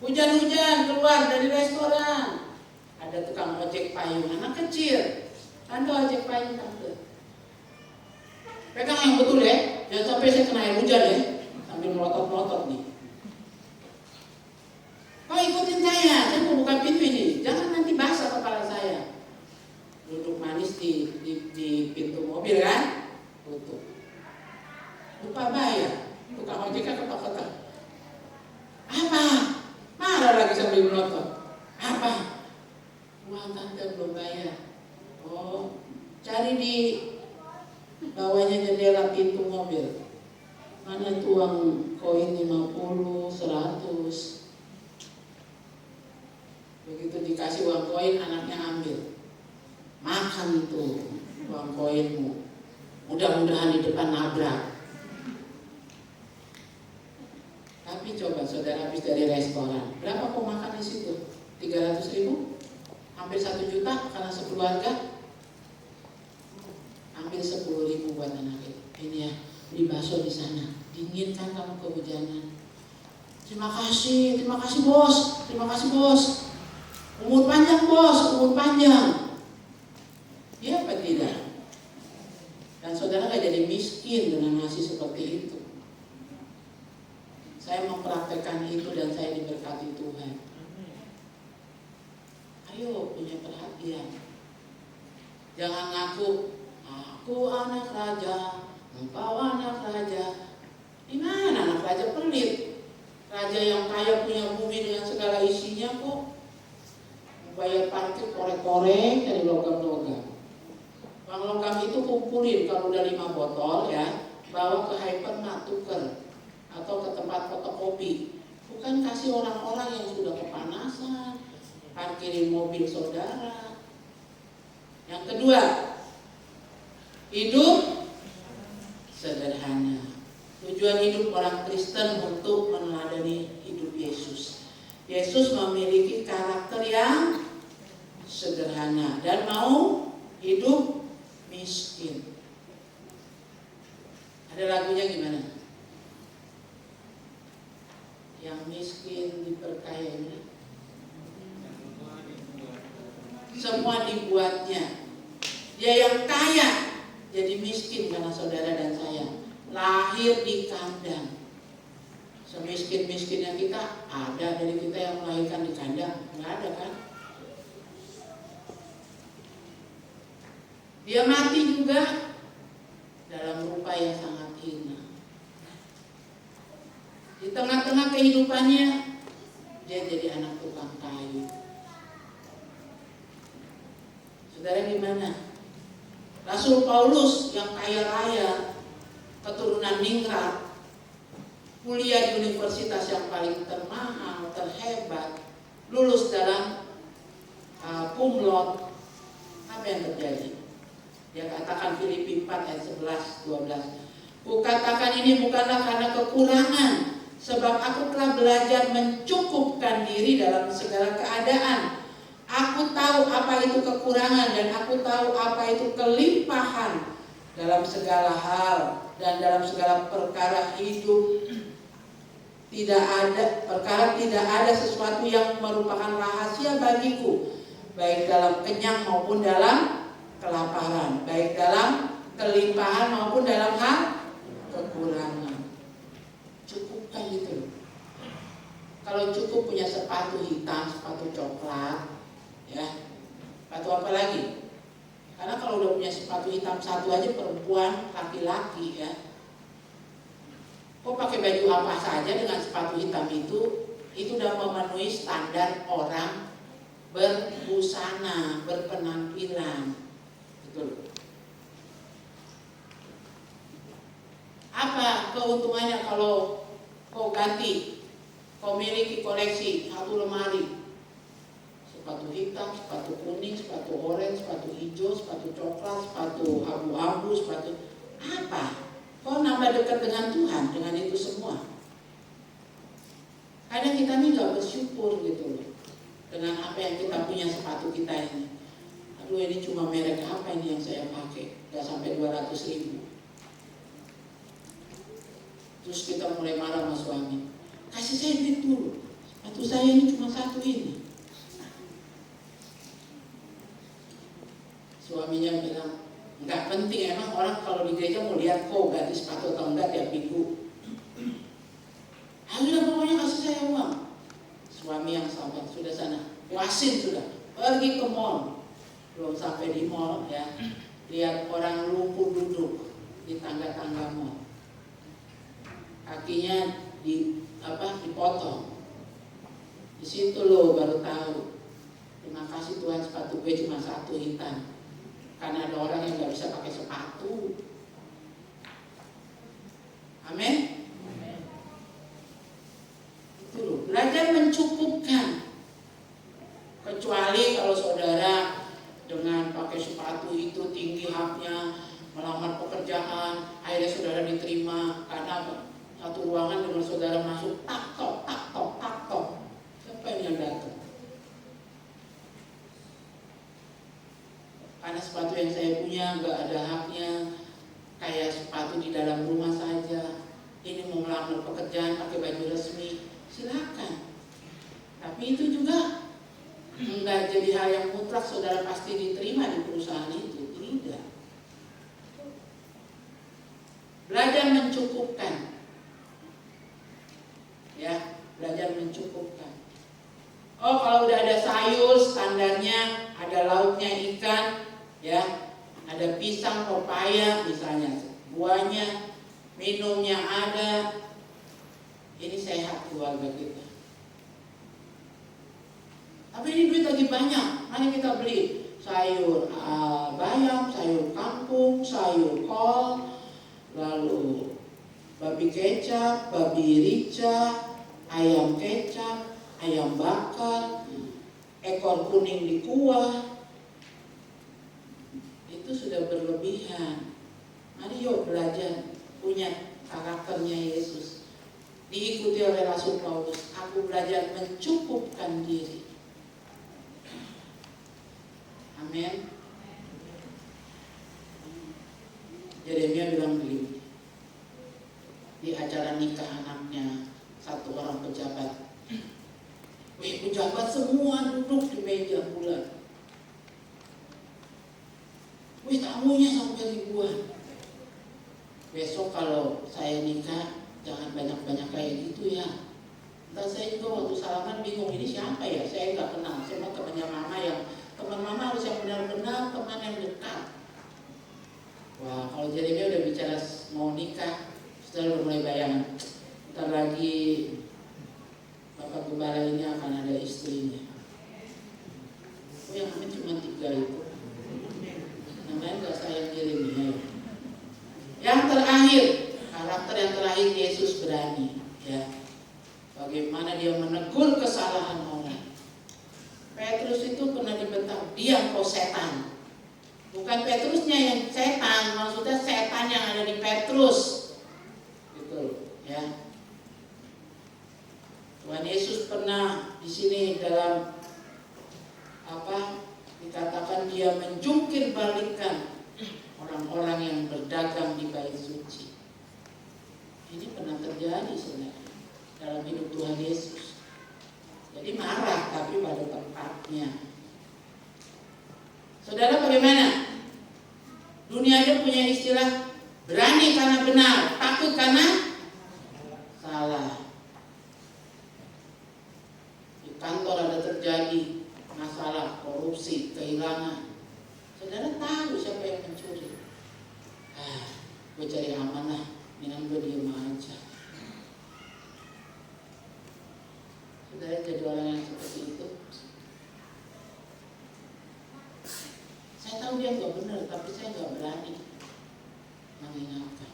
Hujan-hujan keluar dari restoran, ada tukang ojek payung, anak kecil. Tante ojek payung, tante. Pegang yang betul ya, jangan sampai saya kena air hujan ya, sambil melotot-melotot nih. Kau ikutin saya mau buka pintu ini, jangan nanti basah kepala saya. Duduk manis di pintu mobil kan, tante belum bayar. Oh, cari di bawahnya jendela pintu mobil. Mana tuang koin 50, 100. Begitu dikasih uang koin, anaknya ambil. Makan itu uang koinmu. Mudah-mudahan di depan nabrak. Tapi coba saudara habis dari restoran, berapa kau makan di situ? 300.000? Hampir 1 juta karena sekeluarga. Ambil 10.000 buat anak itu. Ini ya, beli bakso di sana. Dingin kan kamu kehujanan. Terima kasih bos, terima kasih bos. Umur panjang bos, umur panjang. Ya apa tidak? Dan saudara gak jadi miskin dengan ngasih seperti itu. Saya mempraktekkan itu dan saya diberkati Tuhan. Ayo punya perhatian. Jangan ngaku, aku anak raja, engkau anak raja. Di mana anak raja pelit? Raja yang kaya punya bumi dengan segala isinya kok. Bayar parkir korek-korek dari logam-logam. Uang logam itu kumpulin, kalau udah 5 botol ya, bawa ke hypermart tuker atau ke tempat fotokopi. Bukan kasih orang-orang yang sudah kepanasan, parkirin mobil saudara. Yang kedua, hidup sederhana. Tujuan hidup orang Kristen untuk meneladani hidup Yesus. Yesus memiliki karakter yang sederhana dan mau hidup miskin. Ada lagunya gimana? Yang miskin diperkayai. Semua dibuatnya. Dia yang kaya jadi miskin karena saudara dan saya lahir di kandang. Semiskin-miskinnya kita, ada dari kita yang melahirkan di kandang? Nggak ada kan? Dia mati juga dalam rupa yang sangat hina. Di tengah-tengah kehidupannya dia jadi anak tukang kayu. Saudara gimana? Rasul Paulus yang kaya raya, keturunan ningrat, kuliah di universitas yang paling termahal, terhebat, lulus dalam cum laude. Apa yang terjadi? Dia katakan Filipi 4 ayat 11, 12. Kukatakan ini bukanlah karena kekurangan, sebab aku telah belajar mencukupkan diri dalam segala keadaan. Aku tahu apa itu kekurangan dan aku tahu apa itu kelimpahan dalam segala hal dan dalam segala perkara hidup. Tidak ada sesuatu yang merupakan rahasia bagiku, baik dalam kenyang maupun dalam kelaparan, baik dalam kelimpahan maupun dalam hal kekurangan. Cukupkan itu. Kalau cukup punya sepatu hitam, sepatu coklat, ya, sepatu apa lagi? Karena kalau udah punya sepatu hitam satu aja perempuan, laki-laki ya. Kok pakai baju apa saja dengan sepatu hitam itu udah memenuhi standar orang berbusana, berpenampilan. Betul. Apa keuntungannya kalau kau ganti, kau miliki koleksi satu lemari, sepatu hitam, sepatu kuning, sepatu oranye, sepatu hijau, sepatu coklat, sepatu abu-abu, sepatu apa? Kau nambah dekat dengan Tuhan dengan itu semua. Kadang kita ini gak bersyukur gitu loh dengan apa yang kita punya sepatu kita ini. Aduh, ini cuma merek apa ini yang saya pakai, gak sampai 200.000. Terus kita mulai marah sama suami, kasih saya duit dulu, sepatu saya ini cuma satu ini. Suaminya bilang, nggak penting, emang orang kalau di gereja mau lihat kok ganti sepatu atau enggak tiap minggu. Sudah pokoknya kasih saya uang. Suami yang sabar, sudah sana, puasin sudah, pergi ke mall. Belum sampai di mall ya, lihat orang lumpuh duduk di tangga-tangga mall, kakinya dipotong. Di situ lo baru tahu, terima kasih Tuhan sepatu gue cuma satu hitam. Karena ada orang yang gak bisa pakai sepatu. Amin. Itu loh, belajar mencukupkan. Kecuali kalau saudara dengan pakai sepatu itu tinggi haknya, melamar pekerjaan, akhirnya saudara diterima karena satu ruangan dengan saudara masuk tak tok. Siapa yang datang? Karena sepatu yang saya punya nggak ada haknya, kayak sepatu di dalam rumah saja. Ini mau melamar pekerjaan pakai baju resmi, silakan. Tapi itu juga nggak jadi hal yang mutlak saudara pasti diterima di perusahaan itu, tidak. Belajar mencukupkan, ya, belajar mencukupkan. Oh, kalau udah ada sayur, standarnya ada lauknya ikan, ya, ada pisang, pepaya misalnya, buahnya, minumnya ada, ini sehat keluarga kita. Tapi ini duit lagi banyak, mari kita beli sayur bayam, sayur kangkung, sayur kol, lalu babi kecap, babi rica, ayam kecap, ayam bakar, ekor kuning di kuah. Itu sudah berlebihan. Mari yuk belajar punya karakternya Yesus. Diikuti oleh Rasul Paulus, aku belajar mencukupkan diri. Amin. Yeremia bilang begini di acara nikah anaknya satu orang pejabat. Pejabat semua duduk di meja bulat. Tamunya sampai ribuan. Besok kalau saya nikah jangan banyak-banyak kayak gitu ya. Entah saya juga waktu salaman bingung ini siapa ya, saya nggak kenal. Saya mau temannya mama, yang teman mama harus yang benar-benar teman yang dekat. Wah, kalau Jeremia udah bicara mau nikah, sudah udah mulai bayangan. Ntar lagi Bapak Gembala ini akan ada istrinya. Oh, yang amin cuma 3 itu. Namanya nggak sayang Jeremia. Yang terakhir, karakter yang terakhir, Yesus berani, ya. Bagaimana dia menegur kesalahan orang. Petrus itu pernah dibentak, dia kau setan. Bukan Petrusnya yang setan, maksudnya setan yang ada di Petrus. Gitu, ya. Tuhan Yesus pernah di sini dalam dikatakan dia menjungkir balikan orang-orang yang berdagang di bait suci. Ini pernah terjadi sebenarnya dalam hidup Tuhan Yesus. Jadi marah tapi pada tempatnya. Saudara, bagaimana? Dunia aja punya istilah berani karena benar, takut karena salah. Di kantor ada terjadi masalah korupsi, kehilangan. Saudara tahu siapa yang mencuri. Gue cari aman lah, mendingan gue diem aja. Saudara jadi orang yang seperti itu. Saya tahu dia nggak benar, tapi saya nggak berani mengingatkan.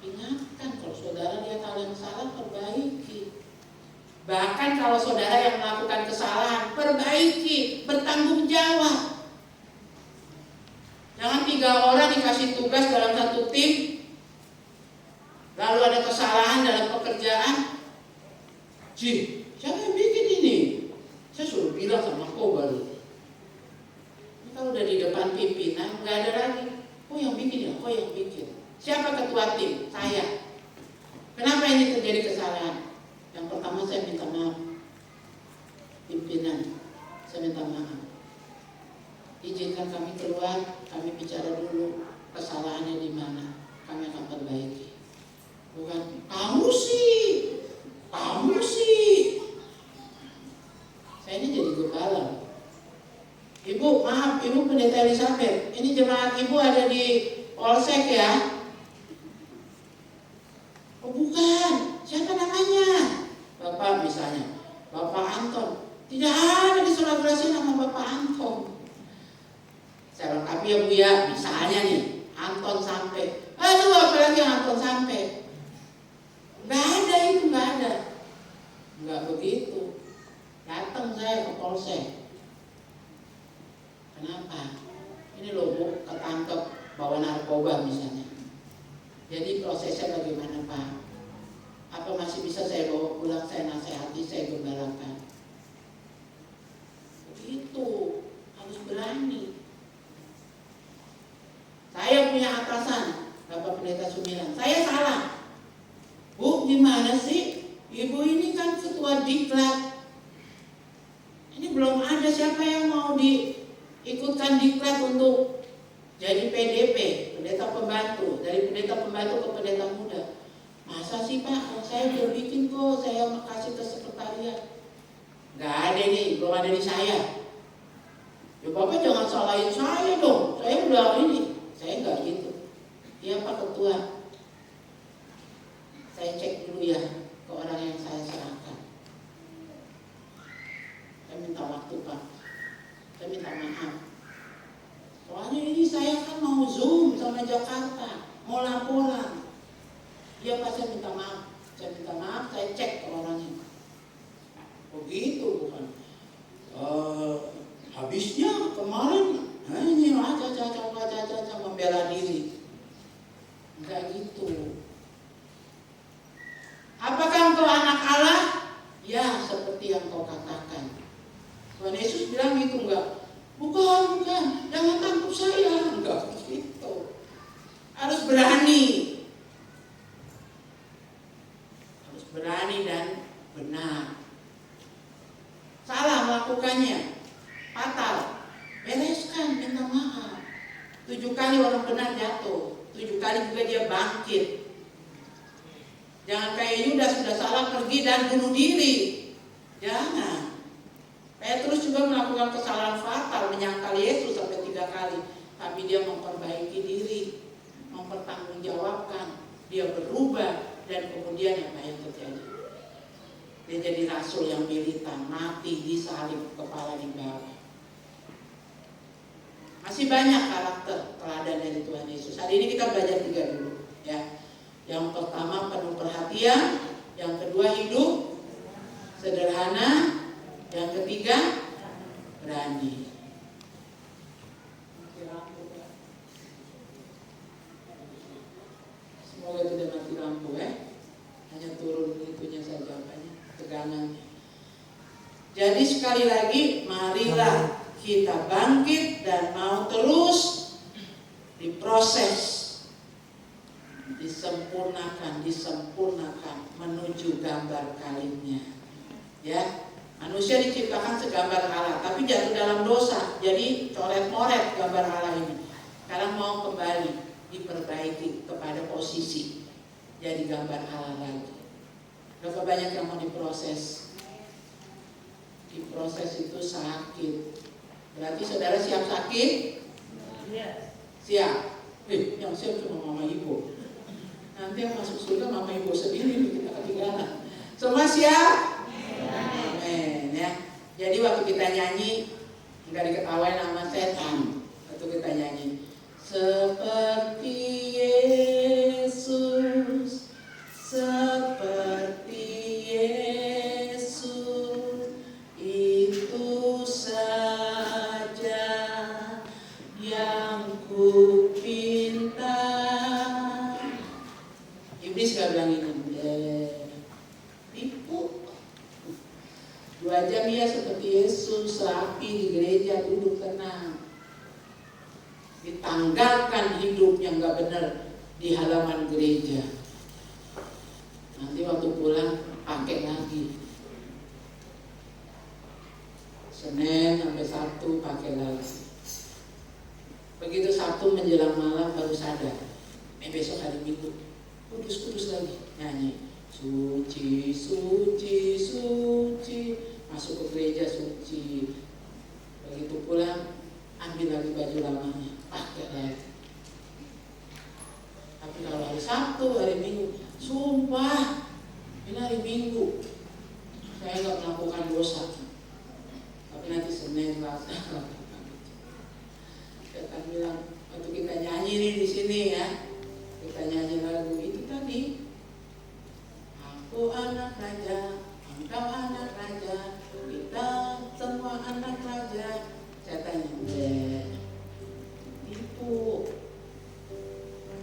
Ingatkan, kalau saudara lihat hal yang salah, perbaiki. Bahkan kalau saudara yang melakukan kesalahan, perbaiki, bertanggung jawab. Jangan 3 orang dikasih tugas dalam satu tim, lalu ada kesalahan dalam pekerjaan. Siapa yang bikin ini? Saya suruh bilang sama kau baru. Kalau udah di depan pimpinan, nggak ada lagi. Kau yang bikin ya, kau yang bikin. Siapa ketua tim? Saya. Kenapa ini terjadi kesalahan? Yang pertama saya minta maaf. Pimpinan, saya minta maaf. Izinkan kami keluar, kami bicara dulu kesalahannya di mana. Kami akan perbaiki. Bukan, kamu sih. Saya ini jadi gembala. Ibu, maaf, Ibu Pendeta Elizabeth. Ini jemaat Ibu ada di Polsek ya? Oh bukan, siapa namanya? Bapak misalnya, Bapak Anton. Tidak ada di Sulawesi nama Bapak Anton. Tapi ya Bu ya, misalnya nih Anton sampai, aduh apalagi Anton sampai, nggak ada itu, nggak ada, nggak begitu. Datang saya ke polsek. Kenapa? Ini loh Bu, ketangkep bawa narkoba misalnya. Jadi prosesnya bagaimana Pak? Apa masih bisa saya bawa pulang, saya nasihati, saya gembalakan? Begitu, harus berani. Saya punya atasan, Bapak Pendeta Sumilan. Saya salah. Bu, gimana sih? Ibu ini kan ketua diklat. Ini belum ada siapa yang mau diikutkan diklat untuk jadi PDP, pendeta pembantu. Dari pendeta pembantu ke pendeta muda. Masa sih Pak? Saya udah bikin kok, saya kasih ke sekretariat. Gak ada nih, belum ada di saya. Ya Bapak jangan salahin saya dong. Saya udah ini. Saya nggak gitu. Iya Pak Ketua. Saya cek dulu ya ke orang yang saya serahkan. Saya minta waktu Pak. Saya minta maaf. Soalnya ini saya kan mau Zoom sama Jakarta, mau laporan. Iya Pak, saya minta maaf. Saya minta maaf. Saya cek ke orangnya. Begitu bukan? Habisnya kemarin ini aja membela diri. Enggak gitu. Apakah engkau anak Allah? Ya, seperti yang kau katakan. Tuhan Yesus bilang gitu enggak? Bukan, jangan tangkap saya. Enggak begitu. Harus berani. Harus berani dan benar. Salah melakukannya, fatal. Bereskan, minta maaf. 7 kali orang benar jatuh, 7 kali juga dia bangkit. Jangan kayak Yudas sudah salah pergi dan bunuh diri. Jangan. Petrus juga melakukan kesalahan fatal, menyangkal Yesus sampai 3 kali. Tapi dia memperbaiki diri, mempertanggungjawabkan, dia berubah, dan kemudian apa yang terjadi? Dia jadi rasul yang militan, mati disalib, kepala di bawah. Masih banyak karakter teladan dari Tuhan Yesus. Hari ini kita belajar 3 dulu, ya. Yang pertama penuh perhatian, yang kedua hidup sederhana, yang ketiga berani. Semoga tidak mati lampu, hanya turun itunya saja, tegangannya. Jadi sekali lagi, marilah kita bangkit dan mau terus diproses, disempurnakan menuju gambar kalimnya. Ya, manusia diciptakan segambar Allah, tapi jatuh dalam dosa, jadi coret-moret gambar Allah ini. Sekarang mau kembali diperbaiki kepada posisi jadi gambar Allah lagi. Berapa banyak yang mau diproses? Diproses itu sakit. Berarti saudara siap sakit? Siap. Yang siap cuma mama ibu. Nanti yang masuk surga mama ibu sendiri, kita ketinggalan. Semua siap? Amin ya. Jadi waktu kita nyanyi nggak diketawain sama setan. Waktu kita nyanyi seperti Yesus, seperti Yesus, itu saja yang ku pinta. Iblis gak bilang ini, tipu. 2 jam ya seperti Yesus, rapi di gereja, duduk tenang. Ditanggalkan hidup yang gak benar di halaman gereja. Nanti waktu pulang pakai lagi. Senin sampai Sabtu pakai lagi. Begitu Sabtu menjelang malam baru sadar. Besok hari Minggu kudus lagi nyanyi. Suci, suci, suci. Masuk ke gereja suci. Begitu pulang ambil lagi baju lamanya, pakai lagi. Tapi kalau hari Sabtu, hari Minggu, sumpah ini hari Minggu saya nggak melakukan dosa. Tapi nanti Senin, Selasa. Setan bilang, waktu kita nyanyi nih di sini ya, kita nyanyi lagu itu tadi, aku anak raja, engkau anak raja, kita semua anak raja. Setan tipu.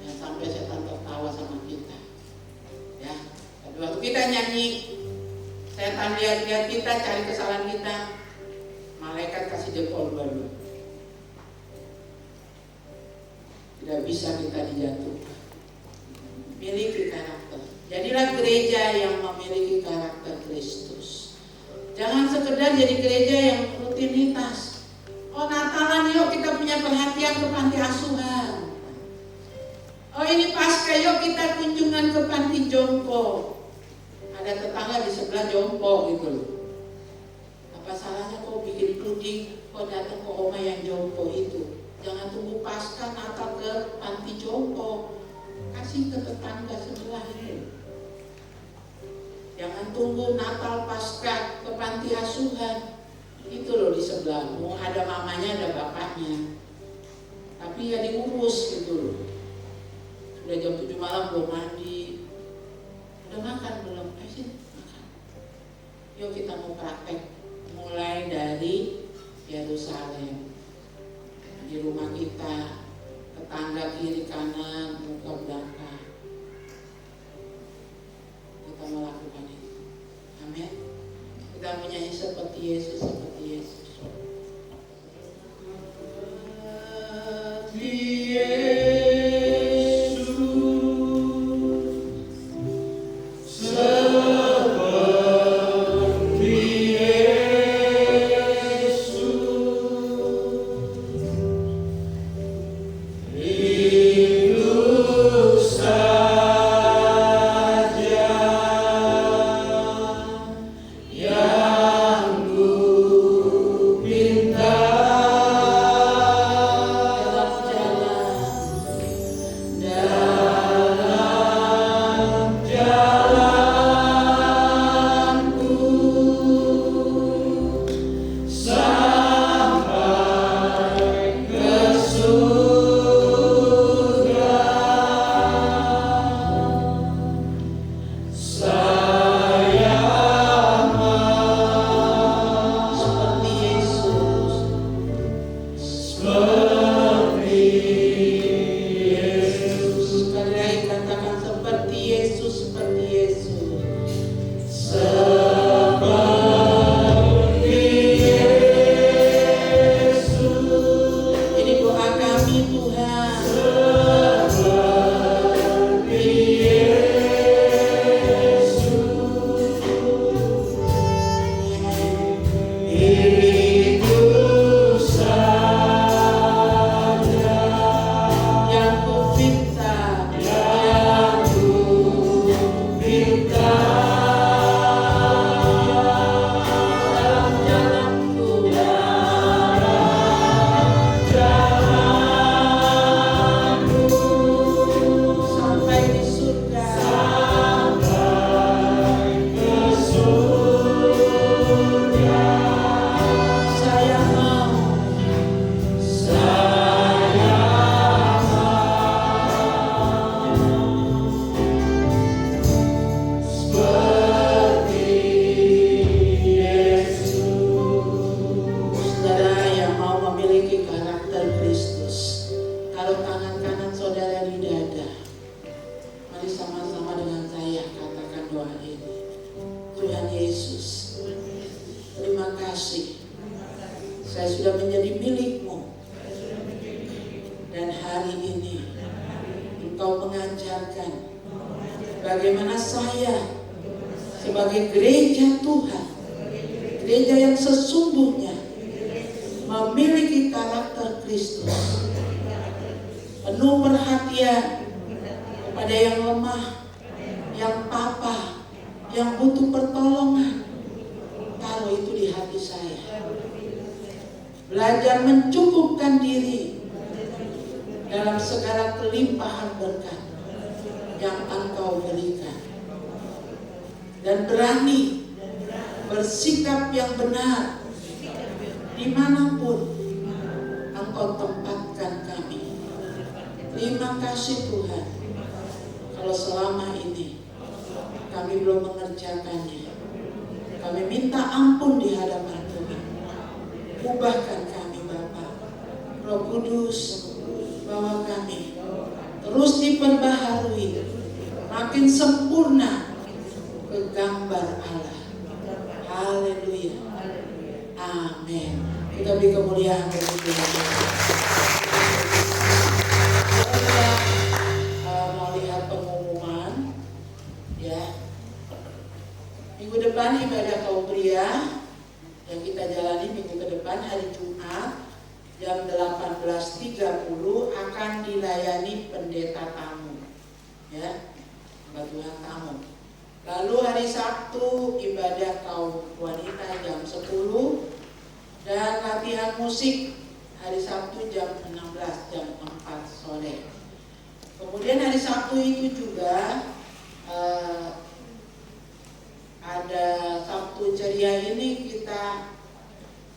Yang sampai setan tertawa sama kita. Ya, tapi waktu kita nyanyi, setan lihat-lihat kita, cari kesalahan kita, malaikat kasih jempol baru. Tidak bisa kita dijatuhkan. Miliki karakter. Jadilah gereja yang memiliki karakter Kristus. Jangan sekedar jadi gereja yang rutinitas. Oh, Natalan yuk kita punya perhatian ke panti asuhan. Oh, ini Paskah yuk kita kunjungan ke panti jompo. Ada tetangga di sebelah jompo gitu loh. Apa salahnya kok bikin puding, kok datang ke oma yang jompo itu? Jangan tunggu Paskah Natal ke panti jompo. Kasih ke tetangga sebelah ini. Jangan tunggu Natal Paskah ke panti asuhan. Itu loh di sebelah. Mau ada mamanya, ada bapaknya. Tapi ya diurus gitu loh. Sudah jam 7 malam belum mandi. Udah makan belum? Sini makan. Yuk kita mau praktek. Mulai dari Yerusalem. Di rumah kita, tetangga kiri kanan, muka belakang. Kita melakukan itu. Amin. Kita menyanyi seperti Yesus, seperti Yesus. Bagaimana saya sebagai gereja Tuhan, gereja yang sesungguhnya memiliki karakter Kristus, penuh perhatian kepada yang lemah, yang papa, yang butuh pertolongan. Taruh itu di hati saya. Belajar mencukupkan diri dalam segala kelimpahan berkat yang Engkau berikan, dan berani bersikap yang benar dimanapun Engkau tempatkan Terima kasih Tuhan, kalau selama ini kami belum mengerjakannya. Kami minta ampun di hadapan Tuhan. Ubahkan kami Bapa. Roh Kudus, bawa kami terus diperbaharui, makin sempurna ke gambar Allah. Haleluya. Amin. Kita beri kemuliaan bagi Tuhan. Mau lihat pengumuman, ya. Minggu depan ibadah kaum pria yang kita jalani minggu ke depan hari Jumat jam 18.30 akan dilayani pendeta tamu, ya, Tuhan tamu. Lalu hari Sabtu ibadah kaum wanita jam 10 dan latihan musik hari Sabtu jam 16 jam 4 sore. Kemudian hari Sabtu itu juga ada Sabtu ceria ini kita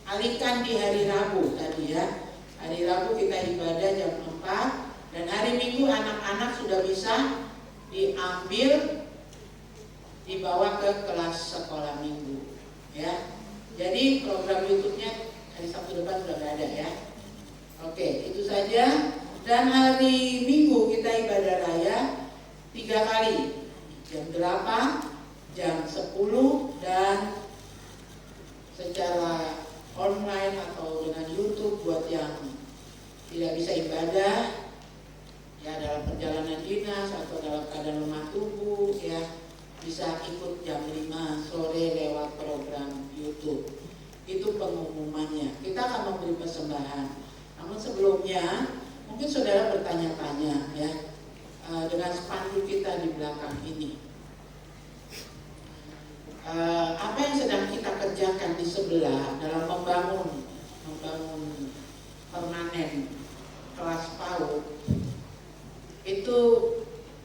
alihkan di hari Rabu tadi, ya. Hari Rabu kita ibadah jam 4 dan hari Minggu anak-anak sudah bisa diambil dibawa ke kelas sekolah minggu, ya. Jadi program YouTube-nya hari Sabtu depan sudah ada, ya. Oke, itu saja. Dan hari Minggu kita ibadah raya 3 kali, jam 8, jam 10 dan secara online atau dengan YouTube buat yang tidak bisa ibadah, ya, dalam perjalanan dinas atau dalam keadaan lemah tubuh, ya, bisa ikut jam 5 sore lewat program YouTube. Itu pengumumannya. Kita akan memberi persembahan. Namun sebelumnya mungkin saudara bertanya-tanya, ya, dengan spanduk kita di belakang ini. Apa yang sedang kita kerjakan di sebelah dalam membangun permanen kelas PAUD itu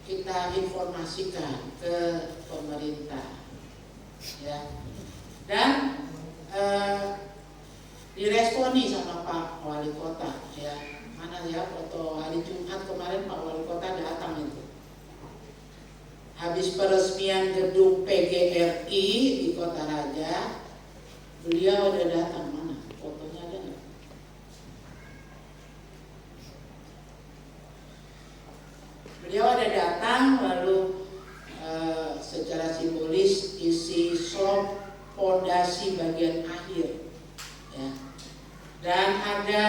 kita informasikan ke pemerintah, ya, dan diresponi sama Pak Wali Kota, ya. Mana ya foto hari Jumat kemarin Pak Wali Kota datang itu. Habis peresmian gedung PGRI di Kota Raja, beliau udah datang. Mana fotonya, ada nggak? Beliau ada datang, lalu secara simbolis isi slop fondasi bagian akhir, ya. Dan ada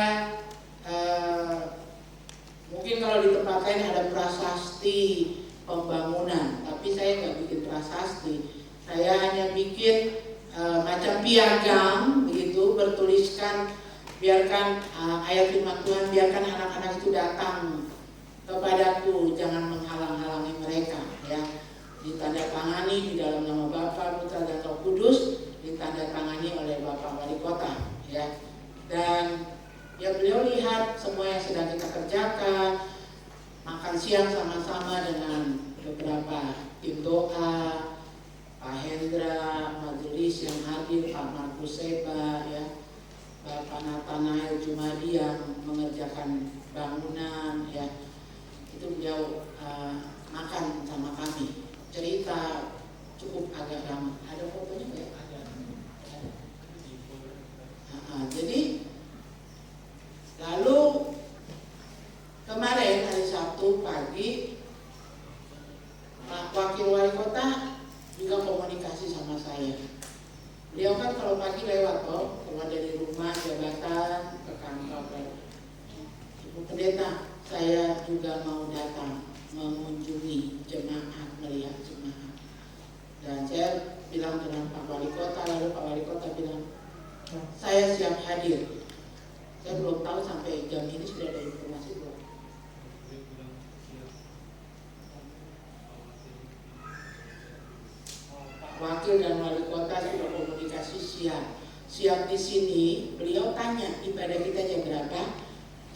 mungkin kalau di tempat lain ada prasasti pembangunan, tapi saya nggak bikin prasasti. Saya hanya bikin macam piagam begitu, bertuliskan biarkan ayat firman Tuhan, biarkan anak-anak itu datang kepadaku, jangan menghalang-halangi mereka, ya. Ditandatangani di dalam nama Bapa, Putra dan Roh Kudus, ditandatangani oleh Bapak Wali Kota, ya. Dan ya beliau lihat semua yang sedang kita kerjakan, makan siang sama-sama dengan beberapa tim doa, Pak Hendra, majelis yang hadir, Pak Markus Seba, ya, Bapak Nathanael Jumadi yang mengerjakan bangunan, ya. Itu beliau makan sama kami, cerita cukup agak lama. Ada fotonya nggak? Ada. Jadi lalu kemarin hari Sabtu pagi Pak Wakil Wali Kota juga komunikasi sama saya. Beliau kan kalau pagi lewat toh, keluar dari rumah jabatan ke kantor. Ibu Pendeta, saya juga mau datang mengunjungi jemaat, melihat jemaat. Dan saya bilang dengan Pak Wali Kota, lalu Pak Wali Kota bilang, saya siap hadir. Saya belum tahu sampai jam ini sudah ada informasi belum. Pak Wakil dan Wali Kota sudah komunikasi siap di sini. Beliau tanya ibadah kita jam berapa?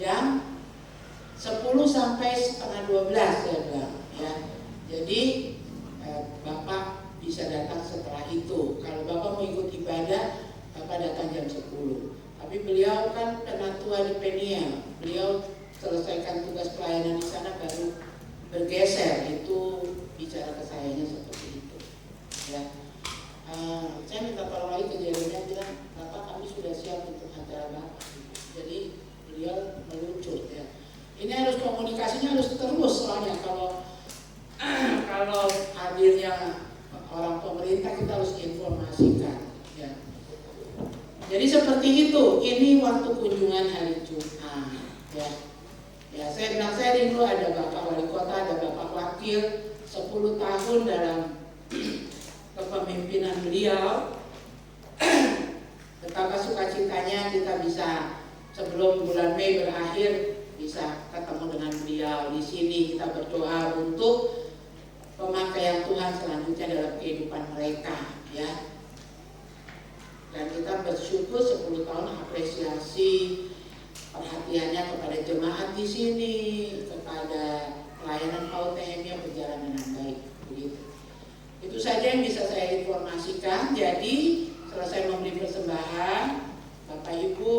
Jam 10 sampai setengah 12 saya bilang, ya. Jadi Bapak bisa datang setelah itu. Kalau Bapak mau ikut ibadah, Bapak datang jam 10. Tapi beliau kan penatua di Peniel, beliau selesaikan tugas pelayanan di sana baru bergeser, itu bicara ke sayanya seperti itu. Ya, saya minta tolong lagi ke Jeremia, bilang Bapak kami sudah siap untuk acara Bapak. Jadi beliau meluncur ya. Ini harus komunikasinya harus terus, soalnya kalau hadirnya orang pemerintah kita harus informasikan. Ya. Jadi seperti itu. Ini waktu kunjungan hari Jumat. Ya. Ya, saya bilang saya rindu ada Bapak Wali Kota, ada Bapak Wakil, 10 tahun dalam kepemimpinan beliau. Betapa sukacitanya kita bisa sebelum bulan Mei berakhir bisa ketemu dengan beliau di sini. Kita berdoa untuk pemakaian Tuhan selanjutnya dalam kehidupan mereka, ya. Dan kita bersyukur 10 tahun apresiasi perhatiannya kepada jemaat di sini, kepada pelayanan PAUD-TMI yang berjalan dengan baik, begitu. Itu saja yang bisa saya informasikan. Jadi selesai memberi persembahan, Bapak Ibu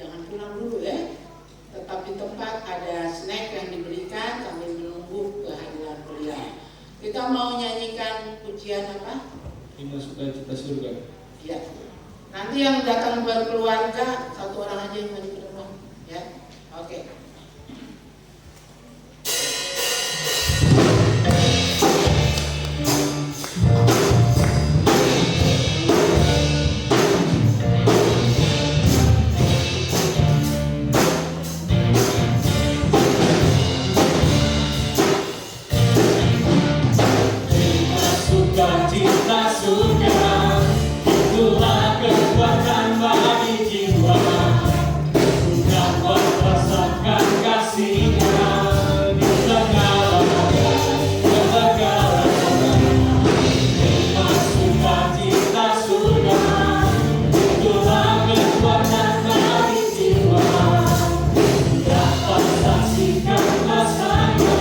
jangan pulang dulu ya. Tetap di tempat, ada snack yang diberikan sambil menunggu kehadiran beliau. Kita mau nyanyikan pujian apa? Himne Sukacita Surga. Ya. Nanti yang datang berkeluarga satu orang aja yang maju ke depan, ya. Oke. Sukacita surga, itulah kekuatan bagi jiwa. Sudah rasakan kasih-Nya di segala sukacita surga, itulah kekuatan bagi jiwa. Dapat saksikan kuasa-Nya,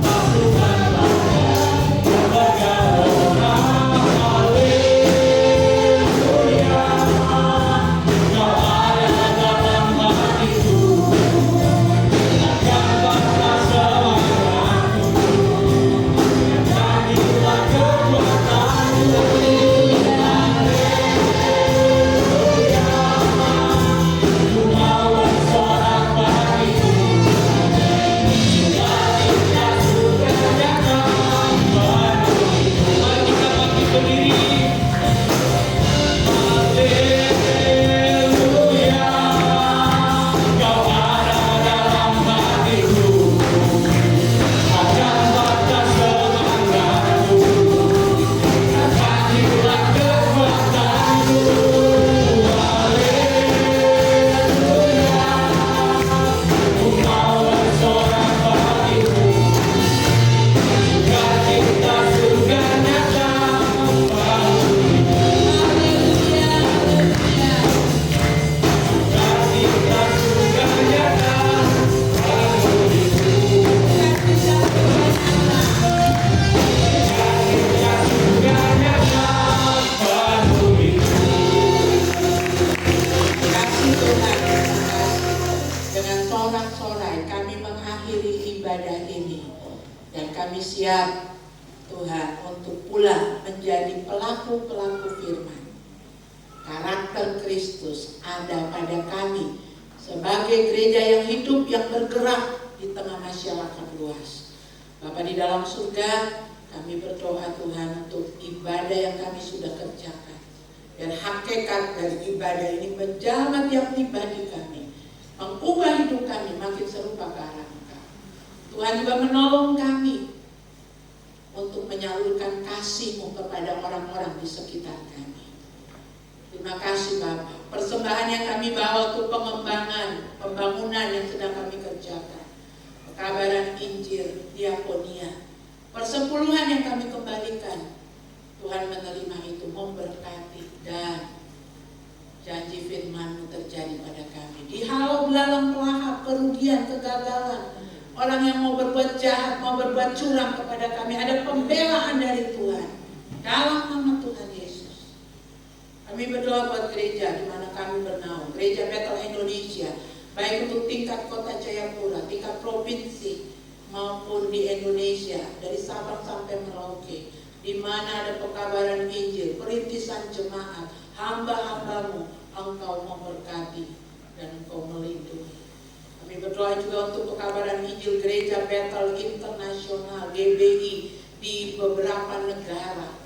lakukanlah siap Tuhan untuk pulang menjadi pelaku-pelaku firman. Karakter Kristus ada pada kami sebagai gereja yang hidup, yang bergerak di tengah masyarakat luas. Bapa di dalam surga, kami berdoa Tuhan untuk ibadah yang kami sudah kerjakan. Dan hakikat dari ibadah ini menjamah tiap pribadi kami, mengubah hidup kami makin serupa ke arah Engkau. Tuhan juga menolong kami untuk menyalurkan kasih-Mu kepada orang-orang di sekitar kami. Terima kasih Bapak. Persembahan yang kami bawa untuk pengembangan, pembangunan yang sedang kami kerjakan, pekabaran Injil, diakonia, persepuluhan yang kami kembalikan, Tuhan menerima itu, memberkati, dan janji firman-Mu terjadi pada kami. Dihalau belalang pelahap, kerugian, kegagalan, orang yang mau berbuat jahat, mau berbuat curang kepada kami, ada pembelaan dari Tuhan. Dalam nama Tuhan Yesus, kami berdoa buat gereja di mana kami bernaung, Gereja Bethel Indonesia. baik untuk tingkat kota Jayapura, tingkat provinsi maupun di Indonesia, dari Sabang sampai Merauke, di mana ada pekabaran Injil, perintisan jemaat, hamba-hambamu, Engkau memberkati dan Engkau melindungi. Kami berdoa juga untuk pekabaran Injil Gereja Bethel Internasional GBI di beberapa negara.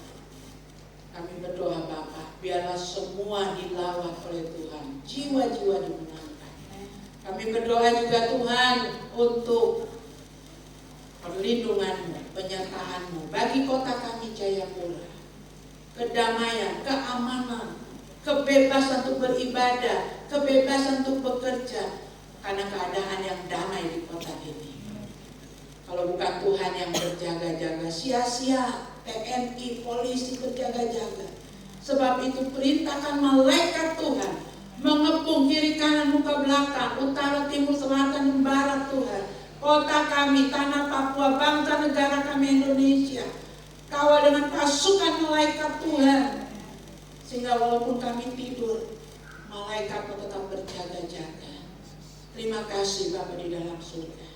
Kami berdoa Bapa, biarlah semua dilawat oleh Tuhan, jiwa-jiwa dimenangkan. Kami berdoa juga Tuhan untuk perlindungan-Mu, penyertaan-Mu bagi kota kami Jayapura. Kedamaian, keamanan, kebebasan untuk beribadah, kebebasan untuk bekerja, karena keadaan yang damai di kota ini. Kalau bukan Tuhan yang berjaga-jaga, sia-sia TNI, polisi berjaga-jaga. Sebab itu perintahkan malaikat Tuhan mengepung kiri kanan muka belakang, utara timur selatan dan barat Tuhan. Kota kami, tanah Papua, bangsa negara kami Indonesia, kawal dengan pasukan malaikat Tuhan, sehingga walaupun kami tidur, malaikat tetap berjaga-jaga. Terima kasih Bapa di dalam surga.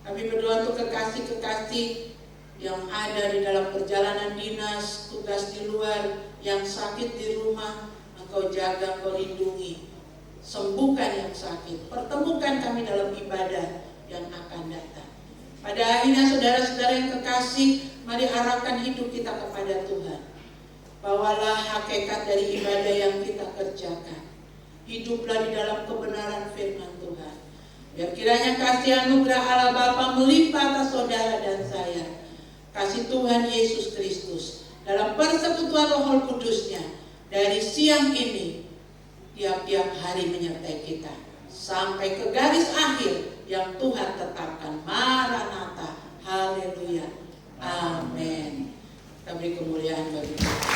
Kami berdoa untuk kekasih-kekasih yang ada di dalam perjalanan dinas, tugas di luar, yang sakit di rumah, Engkau jaga, Engkau lindungi. Sembuhkan yang sakit, pertemukan kami dalam ibadah yang akan datang. Pada akhirnya saudara-saudara yang kekasih, mari arahkan hidup kita kepada Tuhan. Bawalah hakikat dari ibadah yang kita kerjakan. Hiduplah di dalam kebenaran firman Tuhan. Biar kiranya kasih anugerah Allah Bapa melimpah atas saudara dan saya. Kasih Tuhan Yesus Kristus dalam persekutuan Roh Kudus-Nya dari siang ini tiap-tiap hari menyertai kita sampai ke garis akhir yang Tuhan tetapkan. Maranatha, haleluya, amin. Kita beri kemuliaan bagi Tuhan.